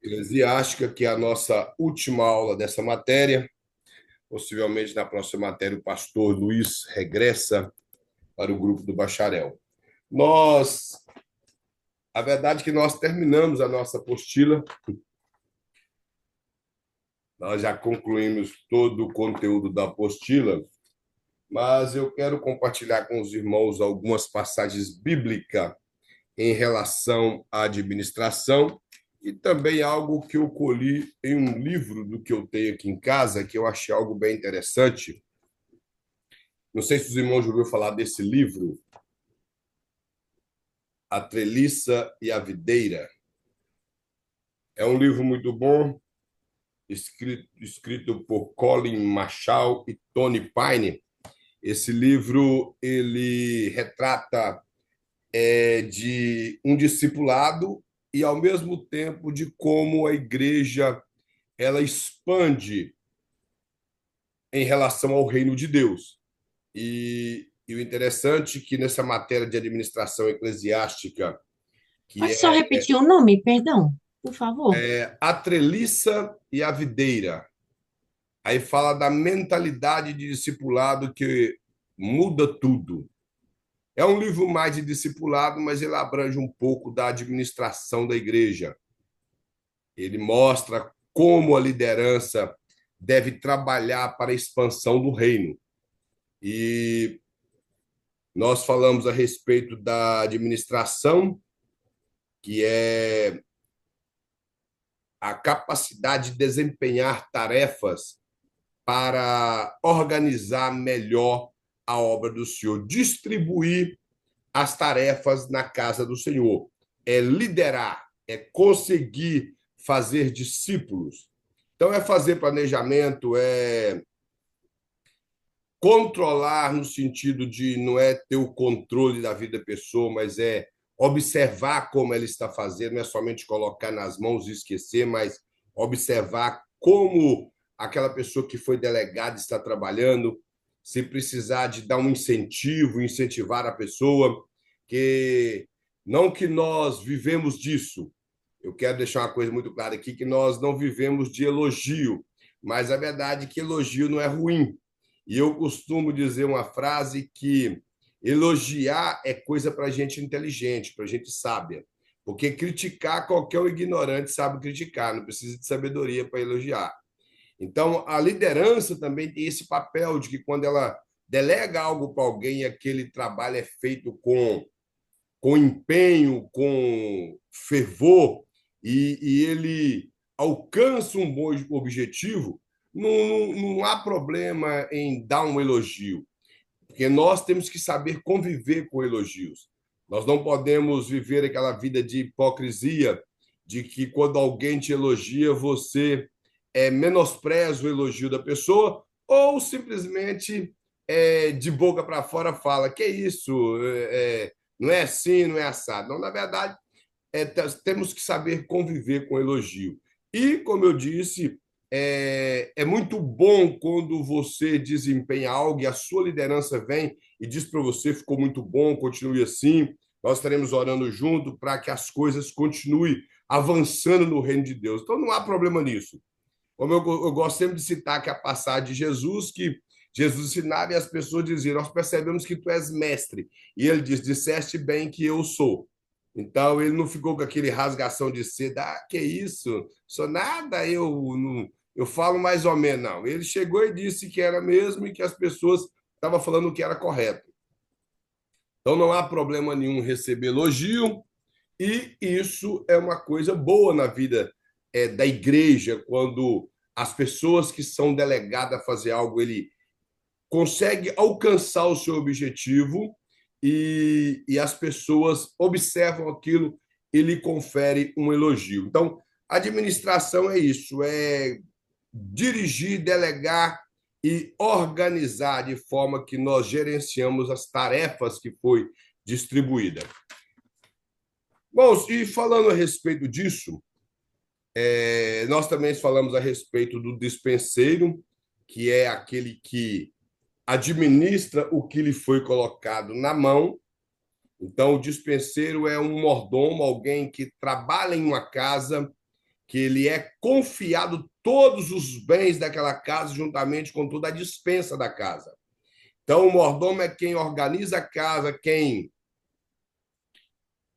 Eclesiástica, que é a nossa última aula dessa matéria. Possivelmente na próxima matéria o pastor Luiz regressa para o grupo do bacharel. A verdade é que nós terminamos a nossa apostila, nós já concluímos todo o conteúdo da apostila, mas eu quero compartilhar com os irmãos algumas passagens bíblicas em relação à administração e também algo que eu colhi em um livro do que eu tenho aqui em casa, que eu achei algo bem interessante. Não sei se os irmãos já ouviram falar desse livro, A Treliça e a Videira. É um livro muito bom, escrito por Colin Marshall e Tony Pine. Esse livro ele retrata de um discipulado e, ao mesmo tempo, de como a igreja ela expande em relação ao reino de Deus. E o interessante é que nessa matéria de administração eclesiástica, que Pode só é repetir o nome, perdão, por favor. a treliça e a videira, aí fala da mentalidade de discipulado que muda tudo. É um livro mais de discipulado, mas ele abrange um pouco da administração da igreja. Ele mostra como a liderança deve trabalhar para a expansão do reino. E nós falamos a respeito da administração, que é a capacidade de desempenhar tarefas para organizar melhor a obra do Senhor, distribuir as tarefas na casa do Senhor, é liderar, é conseguir fazer discípulos. Então, é fazer planejamento, é controlar no sentido de não é ter o controle da vida da pessoa, mas é observar como ela está fazendo, não é somente colocar nas mãos e esquecer, mas observar como aquela pessoa que foi delegada está trabalhando, se precisar de dar um incentivo, incentivar a pessoa, que não que nós vivemos disso. Eu quero deixar uma coisa muito clara aqui, que nós não vivemos de elogio, mas a verdade é que elogio não é ruim. E eu costumo dizer uma frase que elogiar é coisa para gente inteligente, para gente sábia. Porque criticar, qualquer um ignorante sabe criticar, não precisa de sabedoria para elogiar. Então, a liderança também tem esse papel de que quando ela delega algo para alguém, aquele trabalho é feito com empenho, com fervor, e ele alcança um bom objetivo, não há problema em dar um elogio, porque nós temos que saber conviver com elogios. Nós não podemos viver aquela vida de hipocrisia, de que quando alguém te elogia, você menospreza o elogio da pessoa, ou simplesmente de boca para fora fala, que é isso, não é assim, não é assado. Não, na verdade, temos que saber conviver com elogio. E, como eu disse, é muito bom quando você desempenha algo e a sua liderança vem e diz para você: ficou muito bom, continue assim. Nós estaremos orando junto para que as coisas continuem avançando no reino de Deus. Então, não há problema nisso. Como eu gosto sempre de citar que a passagem de Jesus, que Jesus ensinava e as pessoas diziam: nós percebemos que tu és mestre. E ele diz: disseste bem que eu sou. Então ele não ficou com aquele rasgação de seda, que isso, sou nada, eu falo mais ou menos, não. Ele chegou e disse que era mesmo e que as pessoas estavam falando que era correto. Então não há problema nenhum receber elogio, e isso é uma coisa boa na vida da igreja, quando as pessoas que são delegadas a fazer algo, ele consegue alcançar o seu objetivo e as pessoas observam aquilo e lhe confere um elogio. Então, administração é isso, é dirigir, delegar e organizar de forma que nós gerenciamos as tarefas que foi distribuída. Bom, e falando a respeito disso, nós também falamos a respeito do dispenseiro, que é aquele que administra o que lhe foi colocado na mão. Então, o dispenseiro é um mordomo, alguém que trabalha em uma casa que ele é confiado todos os bens daquela casa, juntamente com toda a despensa da casa. Então, o mordomo é quem organiza a casa, quem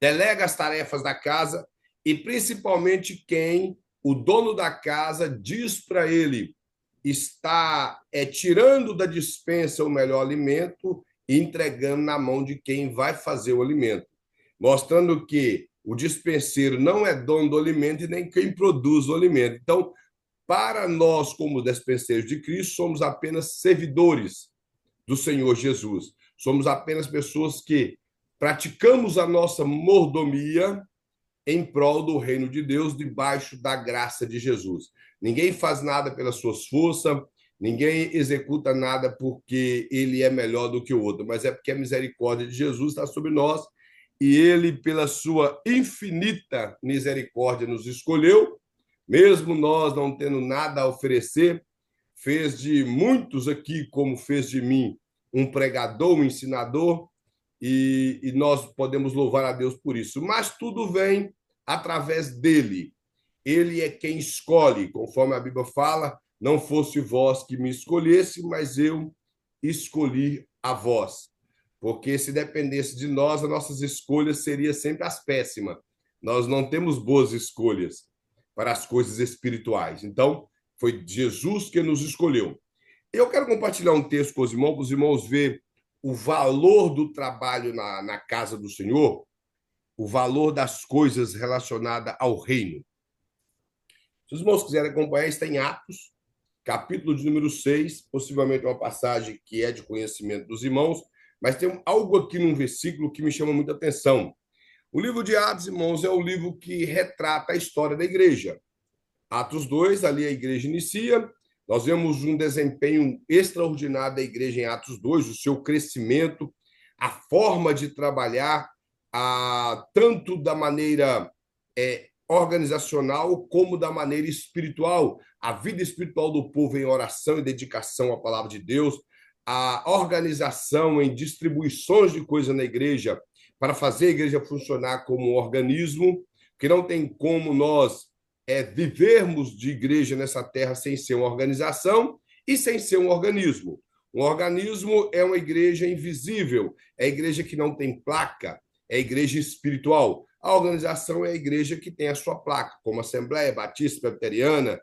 delega as tarefas da casa e, principalmente, quem o dono da casa diz para ele está tirando da despensa o melhor alimento e entregando na mão de quem vai fazer o alimento, mostrando que o dispenseiro não é dono do alimento e nem quem produz o alimento. Então, para nós, como despenseiros de Cristo, somos apenas servidores do Senhor Jesus. Somos apenas pessoas que praticamos a nossa mordomia em prol do reino de Deus, debaixo da graça de Jesus. Ninguém faz nada pelas suas forças, ninguém executa nada porque ele é melhor do que o outro, mas é porque a misericórdia de Jesus está sobre nós e ele, pela sua infinita misericórdia, nos escolheu, mesmo nós não tendo nada a oferecer, fez de muitos aqui, como fez de mim, um pregador, um ensinador, e nós podemos louvar a Deus por isso. Mas tudo vem através dele. Ele é quem escolhe, conforme a Bíblia fala, não fosse vós que me escolhesse, mas eu escolhi a vós. Porque se dependesse de nós, as nossas escolhas seriam sempre as péssimas. Nós não temos boas escolhas para as coisas espirituais. Então, foi Jesus que nos escolheu. Eu quero compartilhar um texto com os irmãos verem o valor do trabalho na casa do Senhor, o valor das coisas relacionadas ao reino. Se os irmãos quiserem acompanhar, está em Atos, capítulo de número 6, possivelmente uma passagem que é de conhecimento dos irmãos, mas tem algo aqui num versículo que me chama muita atenção. O livro de Atos, irmãos, é o livro que retrata a história da igreja. Atos 2, ali a igreja inicia, nós vemos um desempenho extraordinário da igreja em Atos 2, o seu crescimento, a forma de trabalhar, tanto da maneira organizacional como da maneira espiritual. A vida espiritual do povo em oração e dedicação à palavra de Deus, a organização em distribuições de coisas na igreja para fazer a igreja funcionar como um organismo, que não tem como nós vivermos de igreja nessa terra sem ser uma organização e sem ser um organismo. Um organismo é uma igreja invisível, é a igreja que não tem placa, é a igreja espiritual. A organização é a igreja que tem a sua placa, como Assembleia Batista Presbiteriana,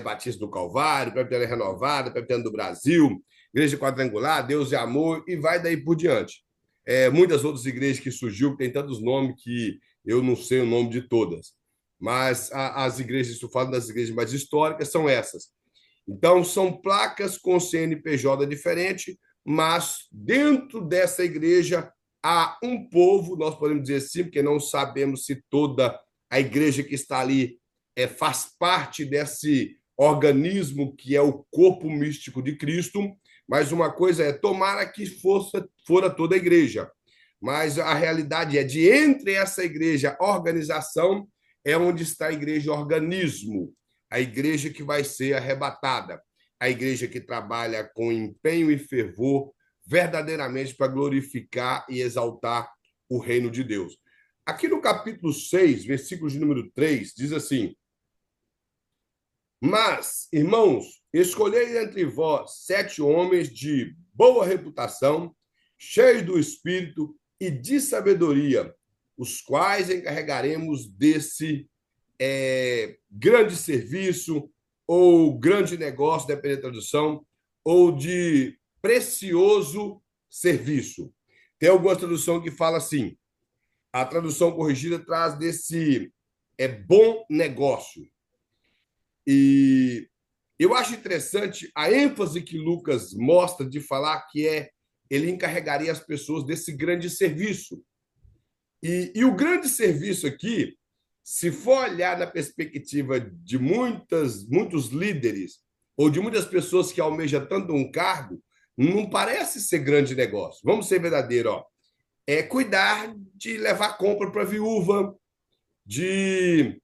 Batista do Calvário, Presbiteriana Renovada, Presbiteriana do Brasil, Igreja Quadrangular, Deus e Amor, e vai daí por diante. Muitas outras igrejas que surgiu, tem tantos nomes que eu não sei o nome de todas. Mas as igrejas, estou falando das igrejas mais históricas, são essas. Então, são placas com CNPJ diferente, mas dentro dessa igreja há um povo, nós podemos dizer assim, porque não sabemos se toda a igreja que está ali faz parte desse organismo que é o corpo místico de Cristo, mas uma coisa é, tomara que fora toda a igreja, mas a realidade é de entre essa igreja, organização, é onde está a igreja organismo, a igreja que vai ser arrebatada, a igreja que trabalha com empenho e fervor verdadeiramente para glorificar e exaltar o reino de Deus. Aqui no capítulo 6, versículo de número 3, diz assim: mas, irmãos, escolhei entre vós 7 homens de boa reputação, cheios do Espírito e de sabedoria, os quais encarregaremos desse grande serviço ou grande negócio, dependendo da tradução, ou de precioso serviço. Tem alguma tradução que fala assim, a tradução corrigida traz desse bom negócio. E eu acho interessante a ênfase que Lucas mostra de falar que ele encarregaria as pessoas desse grande serviço. E o grande serviço aqui, se for olhar na perspectiva de muitos líderes ou de muitas pessoas que almejam tanto um cargo, não parece ser grande negócio. Vamos ser verdadeiros, ó. É cuidar de levar compra para a viúva, de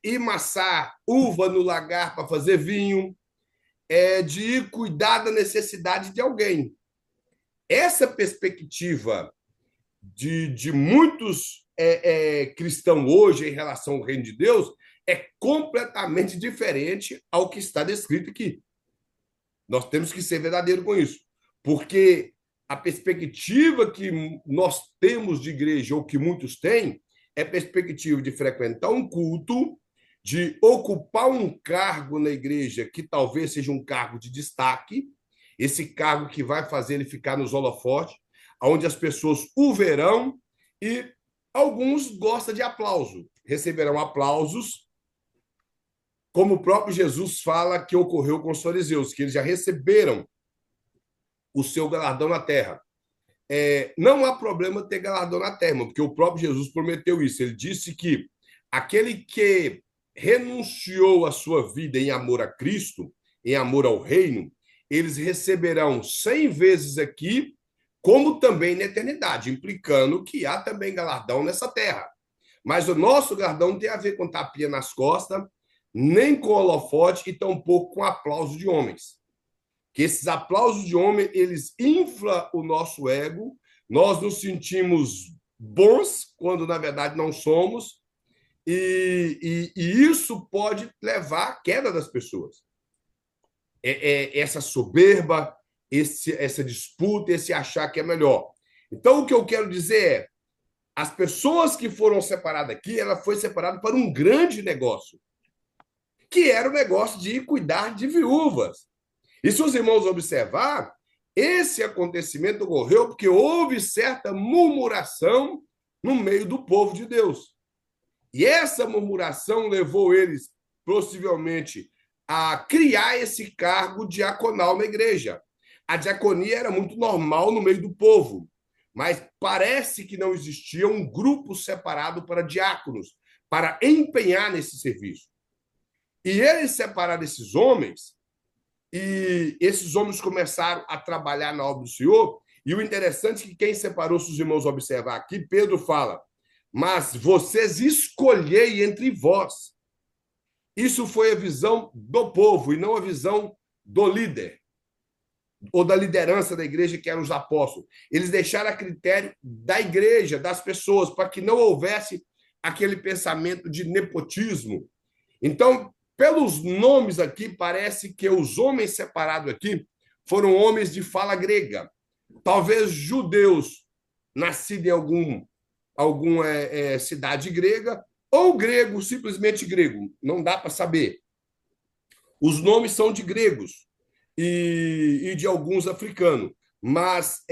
emassar uva no lagar para fazer vinho, de ir cuidar da necessidade de alguém. Essa perspectiva de muitos cristão hoje em relação ao reino de Deus é completamente diferente ao que está descrito aqui. Nós temos que ser verdadeiro com isso, porque a perspectiva que nós temos de igreja, ou que muitos têm, é a perspectiva de frequentar um culto, de ocupar um cargo na igreja que talvez seja um cargo de destaque, esse cargo que vai fazer ele ficar nos holofotes, onde as pessoas o verão e alguns gostam de aplauso, receberão aplausos, como o próprio Jesus fala que ocorreu com os fariseus, que eles já receberam o seu galardão na terra. Não há problema ter galardão na terra, porque o próprio Jesus prometeu isso. Ele disse que aquele que renunciou a sua vida em amor a Cristo, em amor ao reino, eles receberão 100 vezes aqui, como também na eternidade, implicando que há também galardão nessa terra. Mas o nosso galardão não tem a ver com tapinha nas costas, nem com holofote e tampouco com aplauso de homens. Que esses aplausos de homem, eles inflam o nosso ego, nós nos sentimos bons, quando na verdade não somos, e isso pode levar à queda das pessoas. Essa soberba, essa disputa, esse achar que é melhor. Então, o que eu quero dizer é, as pessoas que foram separadas aqui, ela foi separada para um grande negócio, que era o negócio de cuidar de viúvas. E se os irmãos observar, esse acontecimento ocorreu porque houve certa murmuração no meio do povo de Deus. E essa murmuração levou eles, possivelmente, a criar esse cargo diaconal na igreja. A diaconia era muito normal no meio do povo, mas parece que não existia um grupo separado para diáconos, para empenhar nesse serviço. E eles separaram esses homens, e esses homens começaram a trabalhar na obra do Senhor, e o interessante é que quem separou, se os irmãos observar aqui, Pedro fala, mas vocês escolhei entre vós. Isso foi a visão do povo e não a visão do líder ou da liderança da igreja, que eram os apóstolos. Eles deixaram a critério da igreja, das pessoas, para que não houvesse aquele pensamento de nepotismo. Então, pelos nomes aqui, parece que os homens separados aqui foram homens de fala grega. Talvez judeus nascidos em alguma cidade grega, ou grego, simplesmente grego. Não dá para saber. Os nomes são de gregos e de alguns africanos, mas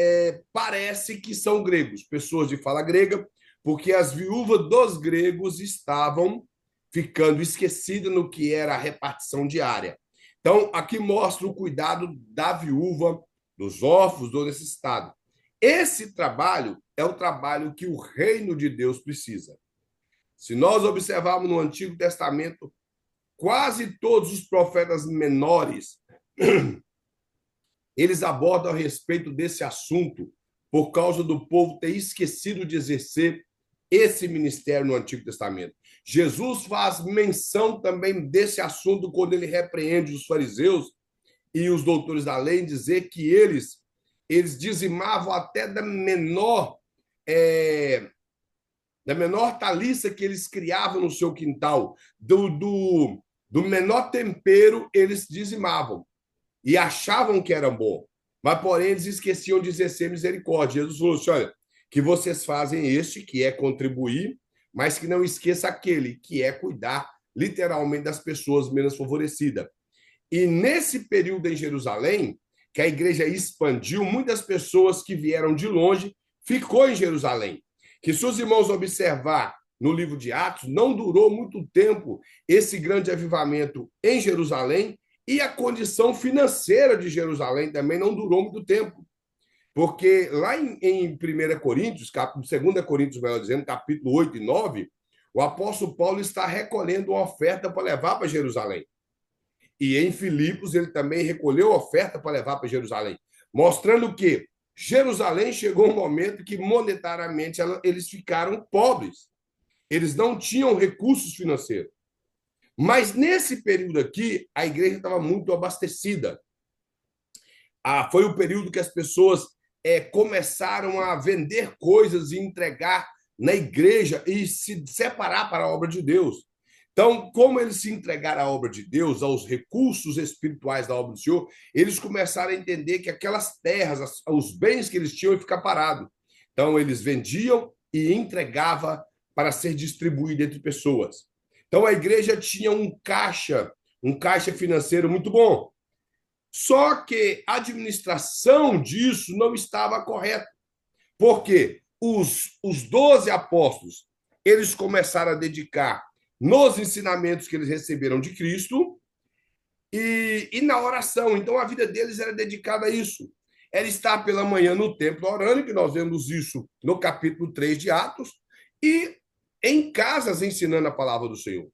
parece que são gregos, pessoas de fala grega, porque as viúvas dos gregos estavam ficando esquecidas no que era a repartição diária. Então, aqui mostra o cuidado da viúva, dos órfãos, do necessitado. Esse trabalho é o trabalho que o reino de Deus precisa. Se nós observarmos no Antigo Testamento, quase todos os profetas menores, eles abordam a respeito desse assunto por causa do povo ter esquecido de exercer esse ministério no Antigo Testamento. Jesus faz menção também desse assunto quando ele repreende os fariseus e os doutores da lei, em dizer que eles dizimavam até da menor taliça que eles criavam no seu quintal, do menor tempero eles dizimavam e achavam que era bom, mas porém eles esqueciam de exercer misericórdia. Jesus falou assim, olha, que vocês fazem este, que é contribuir, mas que não esqueça aquele, que é cuidar literalmente das pessoas menos favorecidas. E nesse período em Jerusalém, que a igreja expandiu, muitas pessoas que vieram de longe ficou em Jerusalém. Que se os irmãos observar no livro de Atos, não durou muito tempo esse grande avivamento em Jerusalém, e a condição financeira de Jerusalém também não durou muito tempo. Porque lá em 1 Coríntios, 2 Coríntios, melhor dizendo, capítulo 8 e 9, o apóstolo Paulo está recolhendo uma oferta para levar para Jerusalém. E em Filipos, ele também recolheu oferta para levar para Jerusalém, mostrando que Jerusalém chegou um momento que monetariamente eles ficaram pobres. Eles não tinham recursos financeiros. Mas nesse período aqui, a igreja estava muito abastecida. Foi o período que as pessoas começaram a vender coisas e entregar na igreja e se separar para a obra de Deus. Então, como eles se entregaram à obra de Deus, aos recursos espirituais da obra do Senhor, eles começaram a entender que aquelas terras, os bens que eles tinham, iam ficar parados. Então, eles vendiam e entregavam para ser distribuído entre pessoas. Então, a igreja tinha um caixa financeiro muito bom. Só que a administração disso não estava correta. Por quê? Os 12 apóstolos, eles começaram a dedicar nos ensinamentos que eles receberam de Cristo e na oração. Então, a vida deles era dedicada a isso. Era estar pela manhã no templo orando, que nós vemos isso no capítulo 3 de Atos, e em casas ensinando a palavra do Senhor.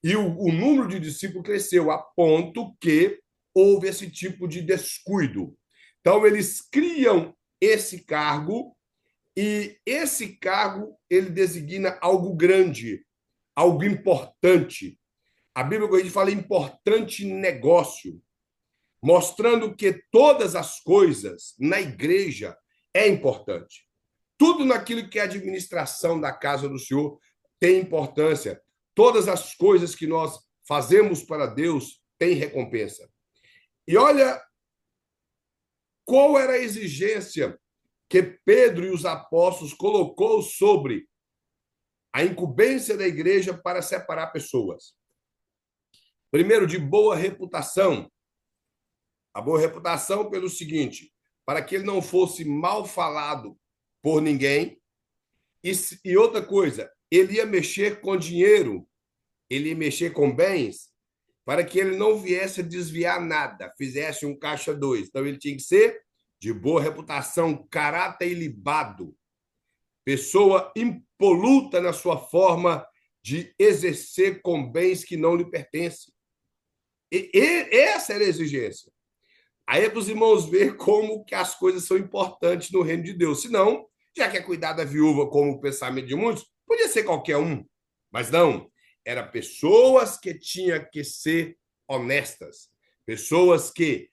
E o número de discípulos cresceu a ponto que houve esse tipo de descuido. Então, eles criam esse cargo, e esse cargo ele designa algo grande, algo importante. A Bíblia, quando a gente fala importante negócio, mostrando que todas as coisas na igreja é importante. Tudo naquilo que é administração da casa do Senhor tem importância. Todas as coisas que nós fazemos para Deus têm recompensa. E olha qual era a exigência que Pedro e os apóstolos colocou sobre a incumbência da igreja para separar pessoas. Primeiro, de boa reputação. A boa reputação pelo seguinte, para que ele não fosse mal falado por ninguém. E outra coisa, ele ia mexer com dinheiro, ele ia mexer com bens, para que ele não viesse a desviar nada, fizesse um caixa dois. Então, ele tinha que ser de boa reputação, caráter ilibado, pessoa impoluta na sua forma de exercer com bens que não lhe pertencem. E essa era a exigência. Aí é para os irmãos ver como que as coisas são importantes no reino de Deus. Senão, já que é cuidar da viúva como o pensamento de muitos, podia ser qualquer um. Mas não, eram pessoas que tinham que ser honestas. Pessoas que,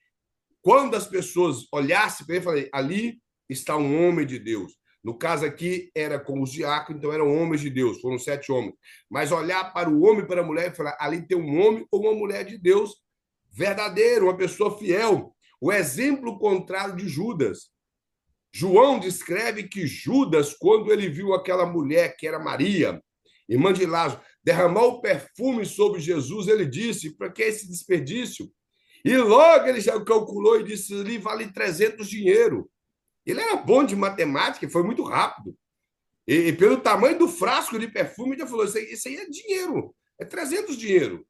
quando as pessoas olhassem para ele, falei, ali está um homem de Deus. No caso aqui, era com os diáconos, então eram homens de Deus, foram 7 homens. Mas olhar para o homem e para a mulher e falar, ali tem um homem ou uma mulher de Deus verdadeiro, uma pessoa fiel. O exemplo contrário de Judas. João descreve que Judas, quando ele viu aquela mulher que era Maria, irmã de Lázaro, derramar o perfume sobre Jesus, ele disse, para que esse desperdício? E logo ele já calculou e disse, ali vale 300 dinheiro. Ele era bom de matemática, foi muito rápido. E pelo tamanho do frasco de perfume, ele já falou, isso aí é dinheiro, é 300 dinheiro.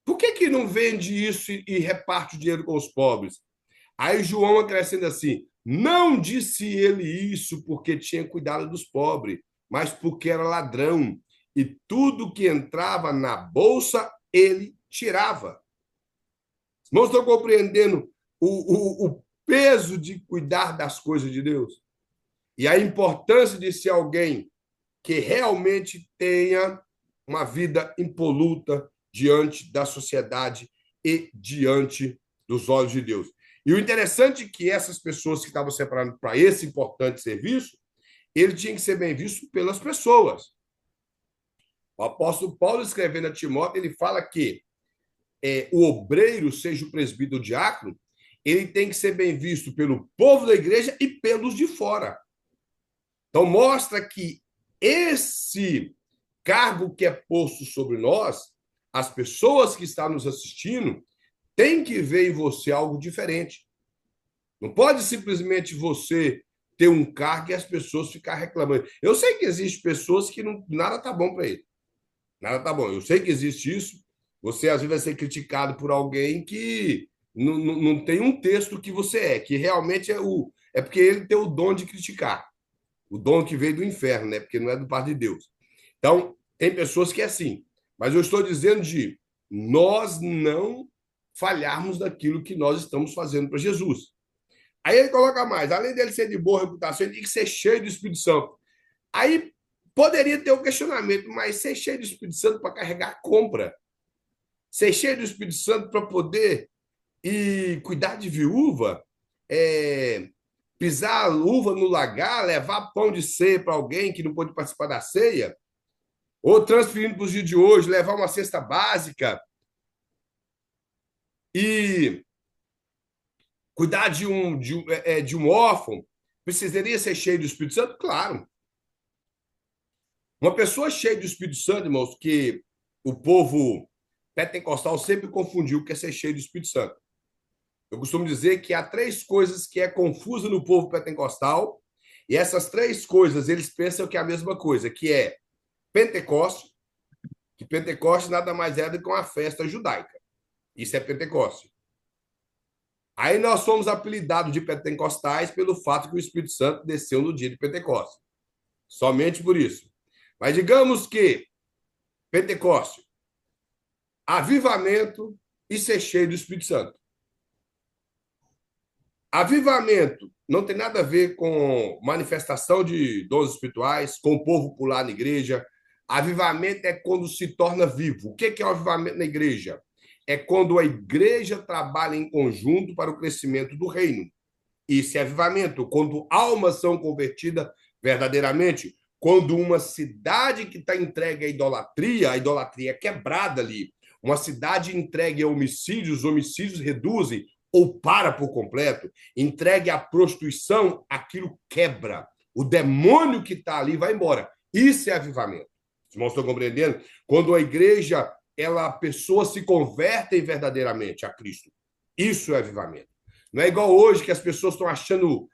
Por que não vende isso e reparte o dinheiro com os pobres? Aí João acrescenta assim, não disse ele isso porque tinha cuidado dos pobres, mas porque era ladrão. E tudo que entrava na bolsa, ele tirava. Os irmãos estão compreendendo o peso de cuidar das coisas de Deus? E a importância de ser alguém que realmente tenha uma vida impoluta diante da sociedade e diante dos olhos de Deus. E o interessante é que essas pessoas que estavam separando para esse importante serviço, ele tinha que ser bem visto pelas pessoas. O apóstolo Paulo, escrevendo a Timóteo, ele fala que o obreiro, seja o presbítero ou o diácono, ele tem que ser bem visto pelo povo da igreja e pelos de fora. Então, mostra que esse cargo que é posto sobre nós, as pessoas que estão nos assistindo, têm que ver em você algo diferente. Não pode simplesmente você ter um cargo e as pessoas ficar reclamando. Eu sei que existem pessoas que nada tá bom para ele. Nada tá bom. Eu sei que existe isso. Você, às vezes, vai ser criticado por alguém que não tem um texto que você que realmente é porque ele tem o dom de criticar. O dom que veio do inferno, né? Porque não é do parte de Deus. Então, tem pessoas que é assim. Mas eu estou dizendo de nós não falharmos daquilo que nós estamos fazendo para Jesus. Aí ele coloca mais, além dele ser de boa reputação, ele tem que ser cheio do Espírito Santo. Aí poderia ter um questionamento, mas ser cheio do Espírito Santo para carregar compra, ser cheio do Espírito Santo para poder cuidar de viúva, pisar a luva no lagar, levar pão de ceia para alguém que não pôde participar da ceia, ou transferindo para os dias de hoje, levar uma cesta básica e cuidar de um órfão, precisaria ser cheio do Espírito Santo? Claro. Uma pessoa cheia do Espírito Santo, irmãos, que o povo pentecostal sempre confundiu o que é ser cheio do Espírito Santo. Eu costumo dizer que há três coisas que é confusa no povo pentecostal, e essas três coisas eles pensam que é a mesma coisa, que é Pentecoste, que Pentecoste nada mais é do que uma festa judaica. Isso é Pentecoste. Aí nós somos apelidados de pentecostais pelo fato que o Espírito Santo desceu no dia de Pentecostes. Somente por isso. Mas digamos que Pentecoste, avivamento e ser cheio do Espírito Santo. Avivamento não tem nada a ver com manifestação de dons espirituais, com o povo pular na igreja. Avivamento é quando se torna vivo. O que é o avivamento na igreja? É quando a igreja trabalha em conjunto para o crescimento do reino. Isso é avivamento. Quando almas são convertidas verdadeiramente. Quando uma cidade que está entregue à idolatria, a idolatria é quebrada ali. Uma cidade entregue a homicídios, os homicídios reduzem ou para por completo. Entregue à prostituição, aquilo quebra. O demônio que está ali vai embora. Isso é avivamento. Os irmãos estão compreendendo? Quando a igreja, a pessoa se converte verdadeiramente a Cristo. Isso é avivamento. Não é igual hoje que as pessoas estão achando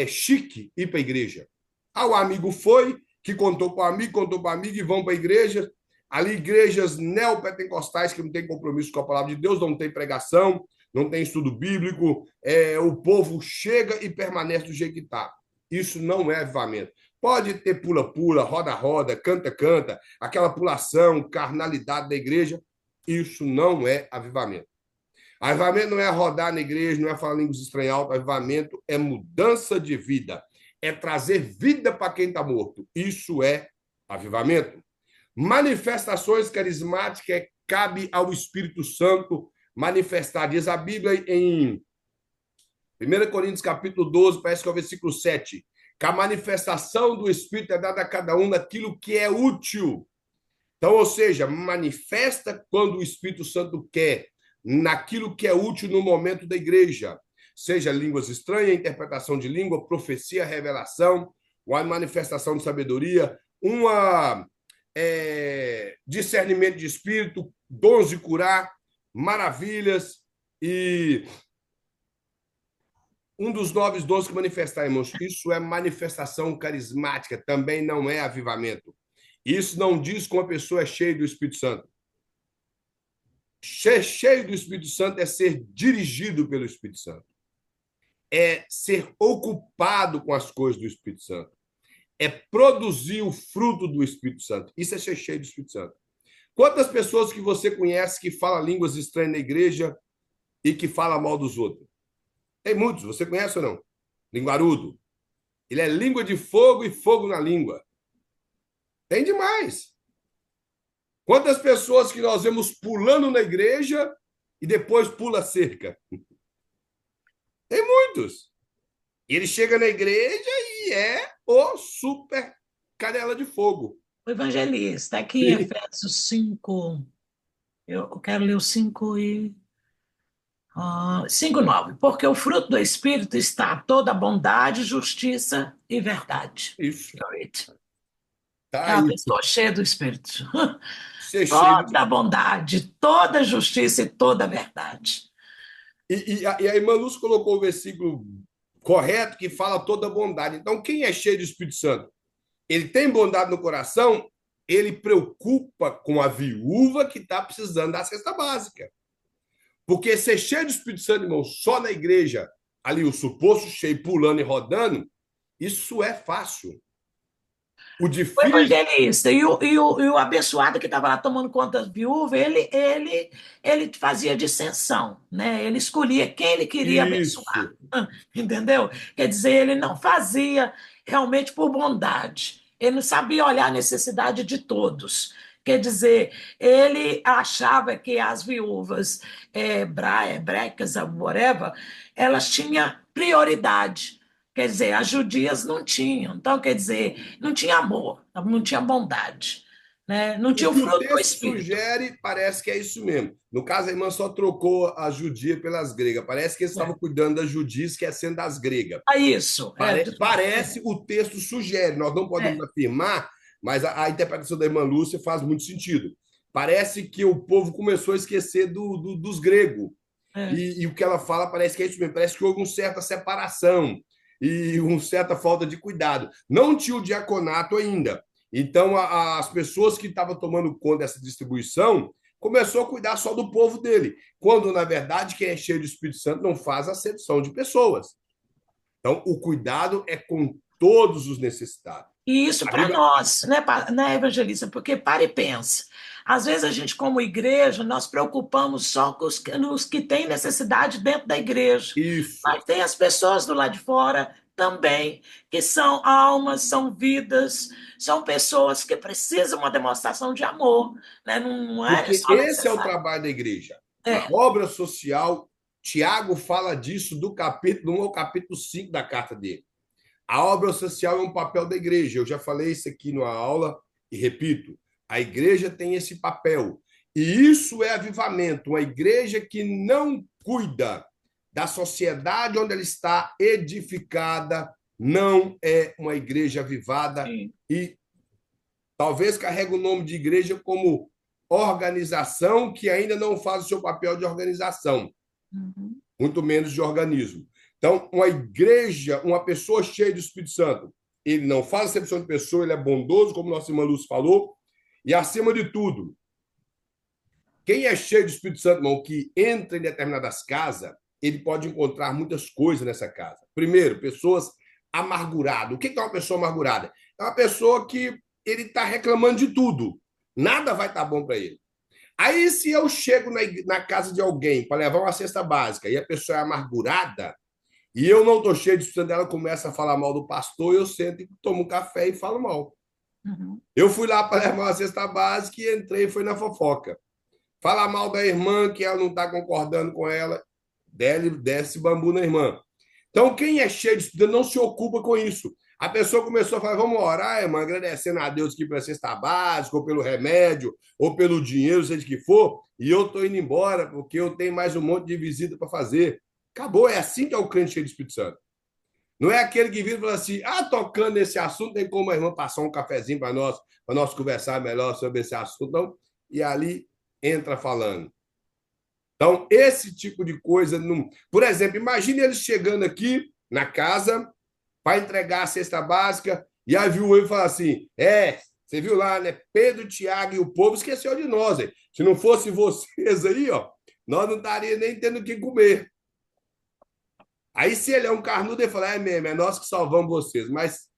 chique ir para a igreja. Ah, o amigo foi, que contou para o amigo e vão para a igreja. Ali, igrejas neopentecostais que não têm compromisso com a palavra de Deus, não tem pregação, não tem estudo bíblico, o povo chega e permanece do jeito que está. Isso não é avivamento. Pode ter pula-pula, roda-roda, canta-canta, aquela pulação, carnalidade da igreja. Isso não é avivamento. Avivamento não é rodar na igreja, não é falar línguas estranhas. Avivamento é mudança de vida, é trazer vida para quem está morto. Isso é avivamento. Manifestações carismáticas cabe ao Espírito Santo manifestar. Diz a Bíblia em 1 Coríntios capítulo 12, parece que é o versículo 7, que a manifestação do Espírito é dada a cada um naquilo que é útil. Então, ou seja, manifesta quando o Espírito Santo quer, naquilo que é útil no momento da igreja, seja línguas estranhas, interpretação de língua, profecia, revelação, uma manifestação de sabedoria, discernimento de espírito, dons de curar, maravilhas e um dos 9 dons que manifestar, irmãos, isso é manifestação carismática, também não é avivamento. Isso não diz que uma pessoa é cheia do Espírito Santo. Ser cheio do Espírito Santo é ser dirigido pelo Espírito Santo. É ser ocupado com as coisas do Espírito Santo. É produzir o fruto do Espírito Santo. Isso é ser cheio do Espírito Santo. Quantas pessoas que você conhece que falam línguas estranhas na igreja e que falam mal dos outros? Tem muitos. Você conhece ou não? Linguarudo. Ele é língua de fogo e fogo na língua. Tem demais. Quantas pessoas que nós vemos pulando na igreja e depois pula a cerca? Tem muitos. Ele chega na igreja e é o super canela de fogo. O evangelista, aqui em Efésios 5, eu quero ler o 5 e 5:9. Porque o fruto do Espírito está toda bondade, justiça e verdade. Isso. Tá é uma pessoa cheia do Espírito. Ser toda bondade, toda justiça e toda verdade. E a irmã Lúcia colocou o versículo correto que fala toda bondade. Então, quem é cheio do Espírito Santo? Ele tem bondade no coração, ele preocupa com a viúva que está precisando da cesta básica. Porque ser cheio do Espírito Santo, irmão, só na igreja, ali o suposto cheio, pulando e rodando, isso é fácil. O difícil... O evangelista e o abençoado que estava lá tomando conta das viúvas, ele fazia dissensão, né? Ele escolhia quem ele queria abençoar, entendeu? Quer dizer, ele não fazia realmente por bondade, ele não sabia olhar a necessidade de todos. Quer dizer, ele achava que as viúvas hebrecas, whatever, elas tinham prioridade. Quer dizer, as judias não tinham. Então, quer dizer, não tinha amor, não tinha bondade, né? Não O tinha o que o fruto do texto Espírito. sugere parece que é isso mesmo. No caso, a irmã só trocou a judia pelas gregas. Parece que eles estavam É, cuidando das judias, esquecendo das gregas. é isso. É, Parece, o texto sugere, nós não podemos é, afirmar, mas a interpretação da irmã Lúcia faz muito sentido. Parece que o povo começou a esquecer dos gregos. é. E o que ela fala parece que é isso mesmo, parece que houve uma certa separação e uma certa falta de cuidado. Não tinha o diaconato ainda. Então, as pessoas que estavam tomando conta dessa distribuição começou a cuidar só do povo dele, quando, na verdade, quem é cheio do Espírito Santo não faz acepção de pessoas. Então, o cuidado é com todos os necessitados. E isso A para Bíblia, nós, né, evangelista? Porque para e pensa. Às vezes a gente, como igreja, nós preocupamos só com os que têm necessidade dentro da igreja. isso. Mas tem as pessoas do lado de fora também, que são almas, são vidas, são pessoas que precisam uma demonstração de amor, né? Não é Porque só esse é o necessário. trabalho da igreja. A É. obra social, Tiago fala disso do capítulo 1 ao capítulo 5 da carta dele. A obra social é um papel da igreja. Eu já falei isso aqui numa aula e repito: a igreja tem esse papel. E isso é avivamento. Uma igreja que não cuida da sociedade onde ela está edificada não é uma igreja avivada Sim. e talvez carregue o nome de igreja como organização que ainda não faz o seu papel de organização, Uhum. muito menos de organismo. Então, uma igreja, uma pessoa cheia do Espírito Santo, ele não faz acepção de pessoa, ele é bondoso, como nossa irmã Lúcia falou, e acima de tudo, quem é cheio do Espírito Santo, irmão, que entra em determinadas casas, ele pode encontrar muitas coisas nessa casa. Primeiro, pessoas amarguradas. O que é uma pessoa amargurada? É uma pessoa que ele está reclamando de tudo. Nada vai estar bom para ele. Aí, se eu chego na casa de alguém para levar uma cesta básica e a pessoa é amargurada, e eu não estou cheio de Espírito Santo, ela começa a falar mal do pastor, eu sento e tomo um café e falo mal. Uhum. Eu fui lá para levar uma cesta básica e entrei e fui na fofoca. Fala mal da irmã, que ela não está concordando com ela, desce bambu na irmã. Então, quem é cheio de Espírito não se ocupa com isso. A pessoa começou a falar: vamos orar, irmã, agradecendo a Deus aqui pela cesta básica, ou pelo remédio, ou pelo dinheiro, seja o que for, e eu estou indo embora porque eu tenho mais um monte de visita para fazer. Acabou, é assim que é o crente cheio do Espírito Santo. Não é aquele que vira e fala assim: tocando nesse assunto, tem como a irmã passar um cafezinho para nós conversar melhor sobre esse assunto, não? E ali entra falando. Então, esse tipo de coisa. Não... Por exemplo, imagine eles chegando aqui na casa para entregar a cesta básica e a viúva fala assim: você viu lá, né? Pedro, Tiago e o povo esqueceu de nós. Hein? Se não fosse vocês aí, ó, nós não estaríamos nem tendo o que comer. Aí, se ele é um carnudo, ele fala: é mesmo, é nós que salvamos vocês. Mas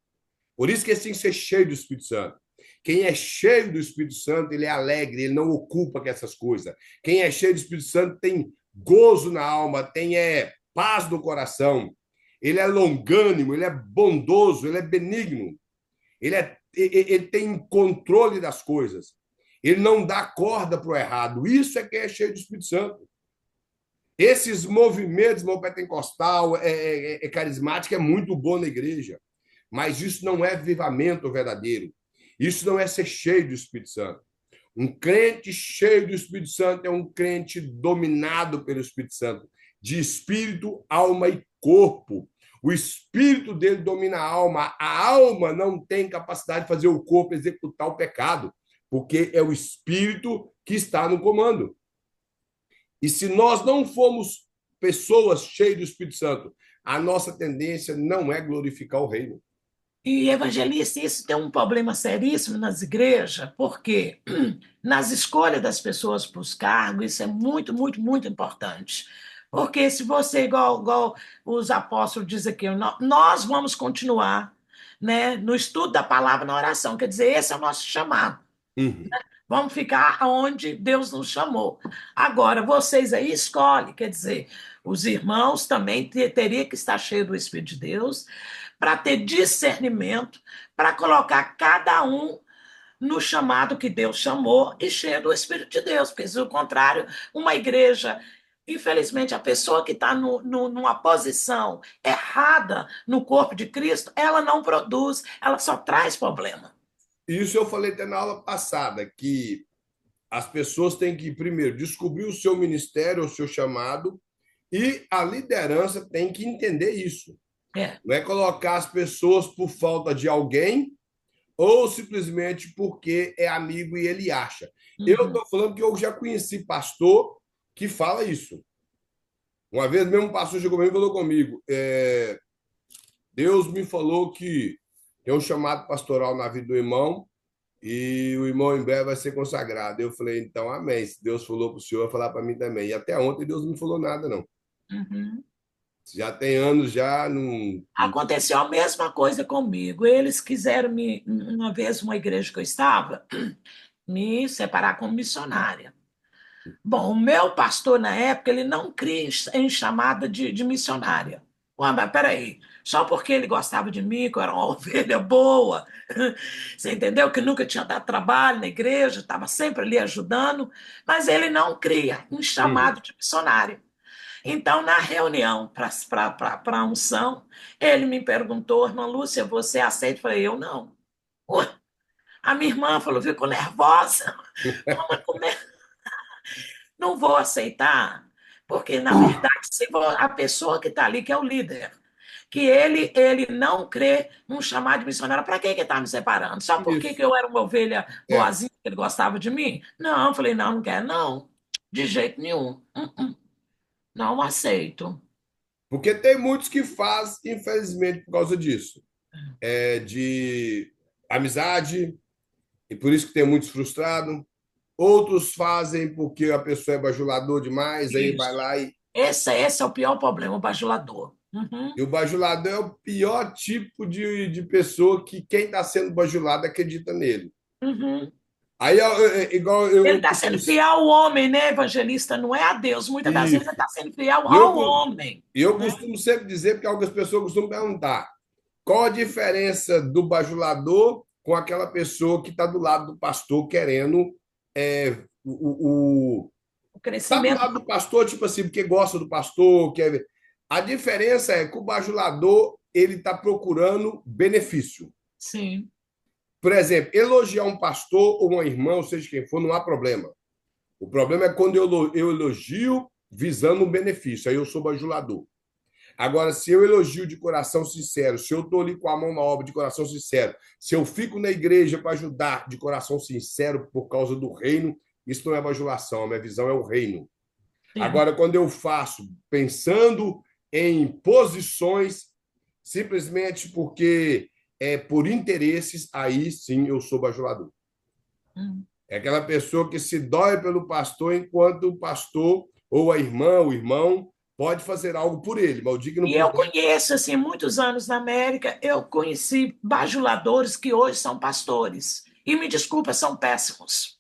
por isso que eles têm que ser cheios do Espírito Santo. Quem é cheio do Espírito Santo, ele é alegre, ele não ocupa com essas coisas. Quem é cheio do Espírito Santo tem gozo na alma, tem paz no coração. Ele é longânimo, ele é bondoso, ele é benigno. Ele tem controle das coisas. Ele não dá corda para o errado. Isso é quem é cheio do Espírito Santo. Esses movimentos, irmão pentecostal, carismático, é muito bom na igreja. Mas isso não é avivamento verdadeiro. Isso não é ser cheio do Espírito Santo. Um crente cheio do Espírito Santo é um crente dominado pelo Espírito Santo, de espírito, alma e corpo. O espírito dele domina a alma. A alma não tem capacidade de fazer o corpo executar o pecado, porque é o espírito que está no comando. E se nós não formos pessoas cheias do Espírito Santo, a nossa tendência não é glorificar o reino. E, evangelista, isso tem um problema seríssimo nas igrejas, porque nas escolhas das pessoas para os cargos, isso é muito, muito, muito importante. Porque se você, igual os apóstolos dizem aqui, nós vamos continuar, né, no estudo da palavra, na oração, quer dizer, esse é o nosso chamado. Uhum. Vamos ficar onde Deus nos chamou. Agora, vocês aí escolhem, quer dizer, os irmãos também teriam que estar cheios do Espírito de Deus, para ter discernimento, para colocar cada um no chamado que Deus chamou e cheio do Espírito de Deus, porque, se o contrário, uma igreja infelizmente, a pessoa que está numa posição errada no corpo de Cristo, ela não produz, ela só traz problema. Isso eu falei até na aula passada, que as pessoas têm que, primeiro, descobrir o seu ministério, o seu chamado, e a liderança tem que entender isso. É. Não é colocar as pessoas por falta de alguém ou simplesmente porque é amigo e ele acha. Eu Uhum. estou falando que eu já conheci pastor que fala isso. Uma vez mesmo um pastor chegou comigo e falou comigo, Deus me falou que tem um chamado pastoral na vida do irmão e o irmão em breve vai ser consagrado. Eu falei, então, amém. Se Deus falou para o senhor, vai falar para mim também. E até ontem Deus não me falou nada, não. Uhum. Já tem anos, já não. Aconteceu a mesma coisa comigo. Eles quiseram uma vez, uma igreja que eu estava, me separar como missionária. Bom, o meu pastor, na época, ele não cria em chamada de missionária. Ué, mas peraí, só porque ele gostava de mim, que eu era uma ovelha boa, você entendeu? Que nunca tinha dado trabalho na igreja, estava sempre ali ajudando, mas ele não cria um Uhum. chamado de missionário. Então, na reunião para a unção, ele me perguntou, irmã Lúcia, você aceita? Eu falei, eu não. Ué, a minha irmã falou, ficou nervosa. Mas como é? Não vou aceitar, porque, na verdade, se a pessoa que está ali, que é o líder, que ele não crê num chamado de missionário, para que está me separando? Só porque que Isso. eu era uma ovelha É. boazinha, que ele gostava de mim? Não, eu falei, não, não quero, não. De jeito nenhum. Não aceito. Porque tem muitos que fazem, infelizmente, por causa disso. De amizade, e por isso que tem muitos frustrados. Outros fazem porque a pessoa é bajulador demais, aí vai Isso. lá e. Esse é o pior problema, o bajulador. E o bajulador é o pior tipo de pessoa que quem está sendo bajulado acredita nele. Uhum. Aí, igual Ele eu está sendo fiel ao homem, né, evangelista? Não é a Deus. Muitas das vezes ele isso. está sendo fiel E eu, ao homem. eu Né? costumo sempre dizer, porque algumas pessoas costumam perguntar, qual a diferença do bajulador com aquela pessoa que está do lado do pastor querendo o, O tá do crescimento. lado do pastor, tipo assim, porque gosta do pastor, quer ver. A diferença é que o bajulador ele está procurando benefício. Sim. Por exemplo, elogiar um pastor ou uma irmã, ou seja quem for, não há problema. O problema é quando eu elogio visando um benefício, aí eu sou bajulador. Agora, se eu elogio de coração sincero, se eu estou ali com a mão na obra de coração sincero, se eu fico na igreja para ajudar de coração sincero por causa do reino, isso não é bajulação, a minha visão é o reino. Sim. Agora, quando eu faço pensando em posições, simplesmente porque é por interesses, aí sim eu sou bajulador. Hum. É aquela pessoa que se dói pelo pastor, enquanto o pastor ou a irmã, o irmão, pode fazer algo por ele, mas o digno E por eu Deus. conheço, assim, muitos anos na América, eu conheci bajuladores que hoje são pastores. E me desculpa, são péssimos.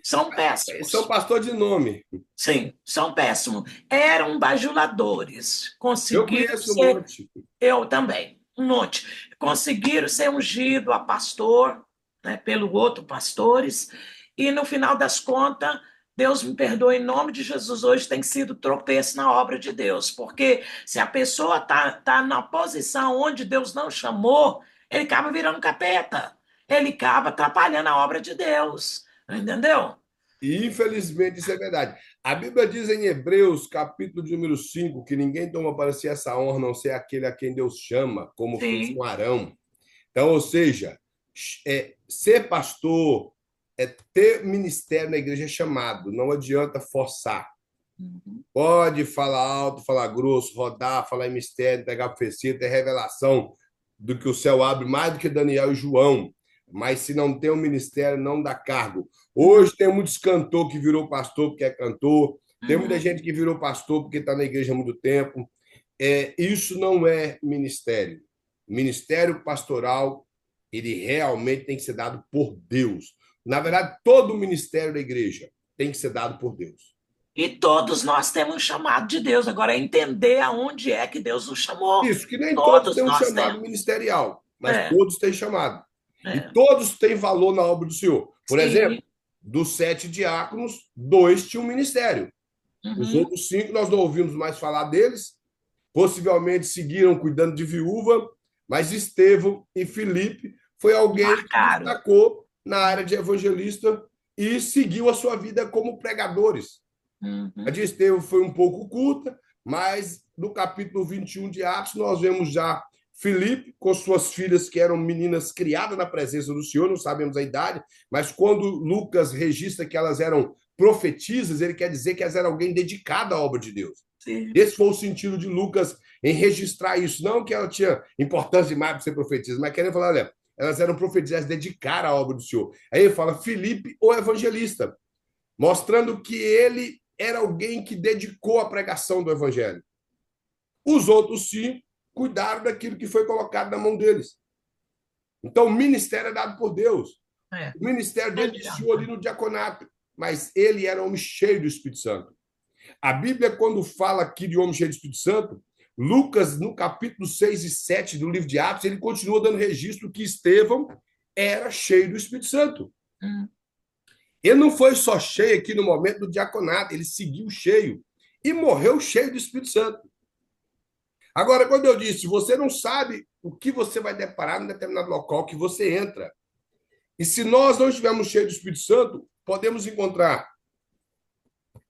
São São péssimos. pastor de nome. Sim, são péssimos. Eram bajuladores. Eu Conseguiram conheço um ser, monte. eu também, um monte. Conseguiram ser ungido a pastor, né, pelo outro pastores, e no final das contas, Deus me perdoe, em nome de Jesus, hoje tem sido tropeço na obra de Deus, porque se a pessoa tá na posição onde Deus não chamou, ele acaba virando capeta, ele acaba atrapalhando a obra de Deus, entendeu? E, infelizmente, isso é verdade. A Bíblia diz em Hebreus, capítulo de número 5, que ninguém toma para si essa honra, a não ser aquele a quem Deus chama, como fez Sim. com Arão. Então, ou seja, ser pastor é ter ministério na igreja chamado, não adianta forçar. Uhum. Pode falar alto, falar grosso, rodar, falar em mistério, pegar profecia, ter revelação do que o céu abre mais do que Daniel e João. Mas se não tem um ministério, não dá cargo. Hoje tem muitos cantores que virou pastor porque é cantor, tem muita Uhum. gente que virou pastor porque está na igreja há muito tempo. Isso não é ministério. Ministério pastoral, ele realmente tem que ser dado por Deus. Na verdade, todo o ministério da igreja tem que ser dado por Deus. E todos nós temos um chamado de Deus. Agora é entender aonde é que Deus nos chamou. Isso, que nem todos Todos têm um nós chamado temos. ministerial, mas É, todos têm chamado. E é. todos têm valor na obra do Senhor. Por exemplo, Sim, dos 7 diáconos, 2 tinham um ministério. Os Uhum. outros 5 nós não ouvimos mais falar deles, possivelmente seguiram cuidando de viúva, mas Estevão e Filipe foi alguém que Marcaram. destacou na área de evangelista e seguiu a sua vida como pregadores. A Uhum. de Estevão foi um pouco curta, mas no capítulo 21 de Atos nós vemos já Filipe com suas filhas, que eram meninas criadas na presença do Senhor, não sabemos a idade, mas quando Lucas registra que elas eram profetisas, ele quer dizer que elas eram alguém dedicado à obra de Deus. Sim. Esse foi o sentido de Lucas em registrar isso. Não que ela tinha importância demais para ser profetisa, mas querendo falar, olha, elas eram profetisas, elas dedicaram à obra do Senhor. Aí ele fala Filipe, o evangelista, mostrando que ele era alguém que dedicou a pregação do evangelho. Os outros, sim, cuidaram daquilo que foi colocado na mão deles. Então, o ministério é dado por Deus. É. O ministério Não dele iniciou ali adianta. no diaconato, mas ele era um homem cheio do Espírito Santo. A Bíblia, quando fala aqui de homem cheio do Espírito Santo, Lucas, no capítulo 6 e 7 do livro de Atos, ele continua dando registro que Estevão era cheio do Espírito Santo. Hum. Ele não foi só cheio aqui no momento do diaconato, ele seguiu cheio e morreu cheio do Espírito Santo. Agora, quando eu disse, você não sabe o que você vai deparar em determinado local que você entra. E se nós não estivermos cheios do Espírito Santo, podemos encontrar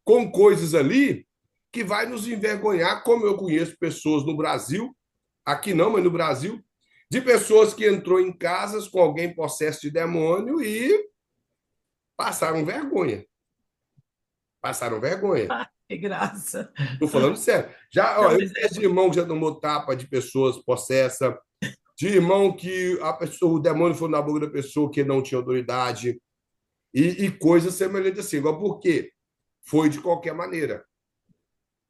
com coisas ali que vai nos envergonhar, como eu conheço pessoas no Brasil, aqui não, mas no Brasil, de pessoas que entrou em casas com alguém possesso de demônio e passaram vergonha. Passaram vergonha. Ah, que graça. Estou falando sério. Já, ó, Não, eu mas conheço de irmão que já tomou tapa de pessoas possessas, de irmão que a pessoa, o demônio foi na boca da pessoa que não tinha autoridade, e coisas semelhantes assim. Agora, por quê? Foi de qualquer maneira.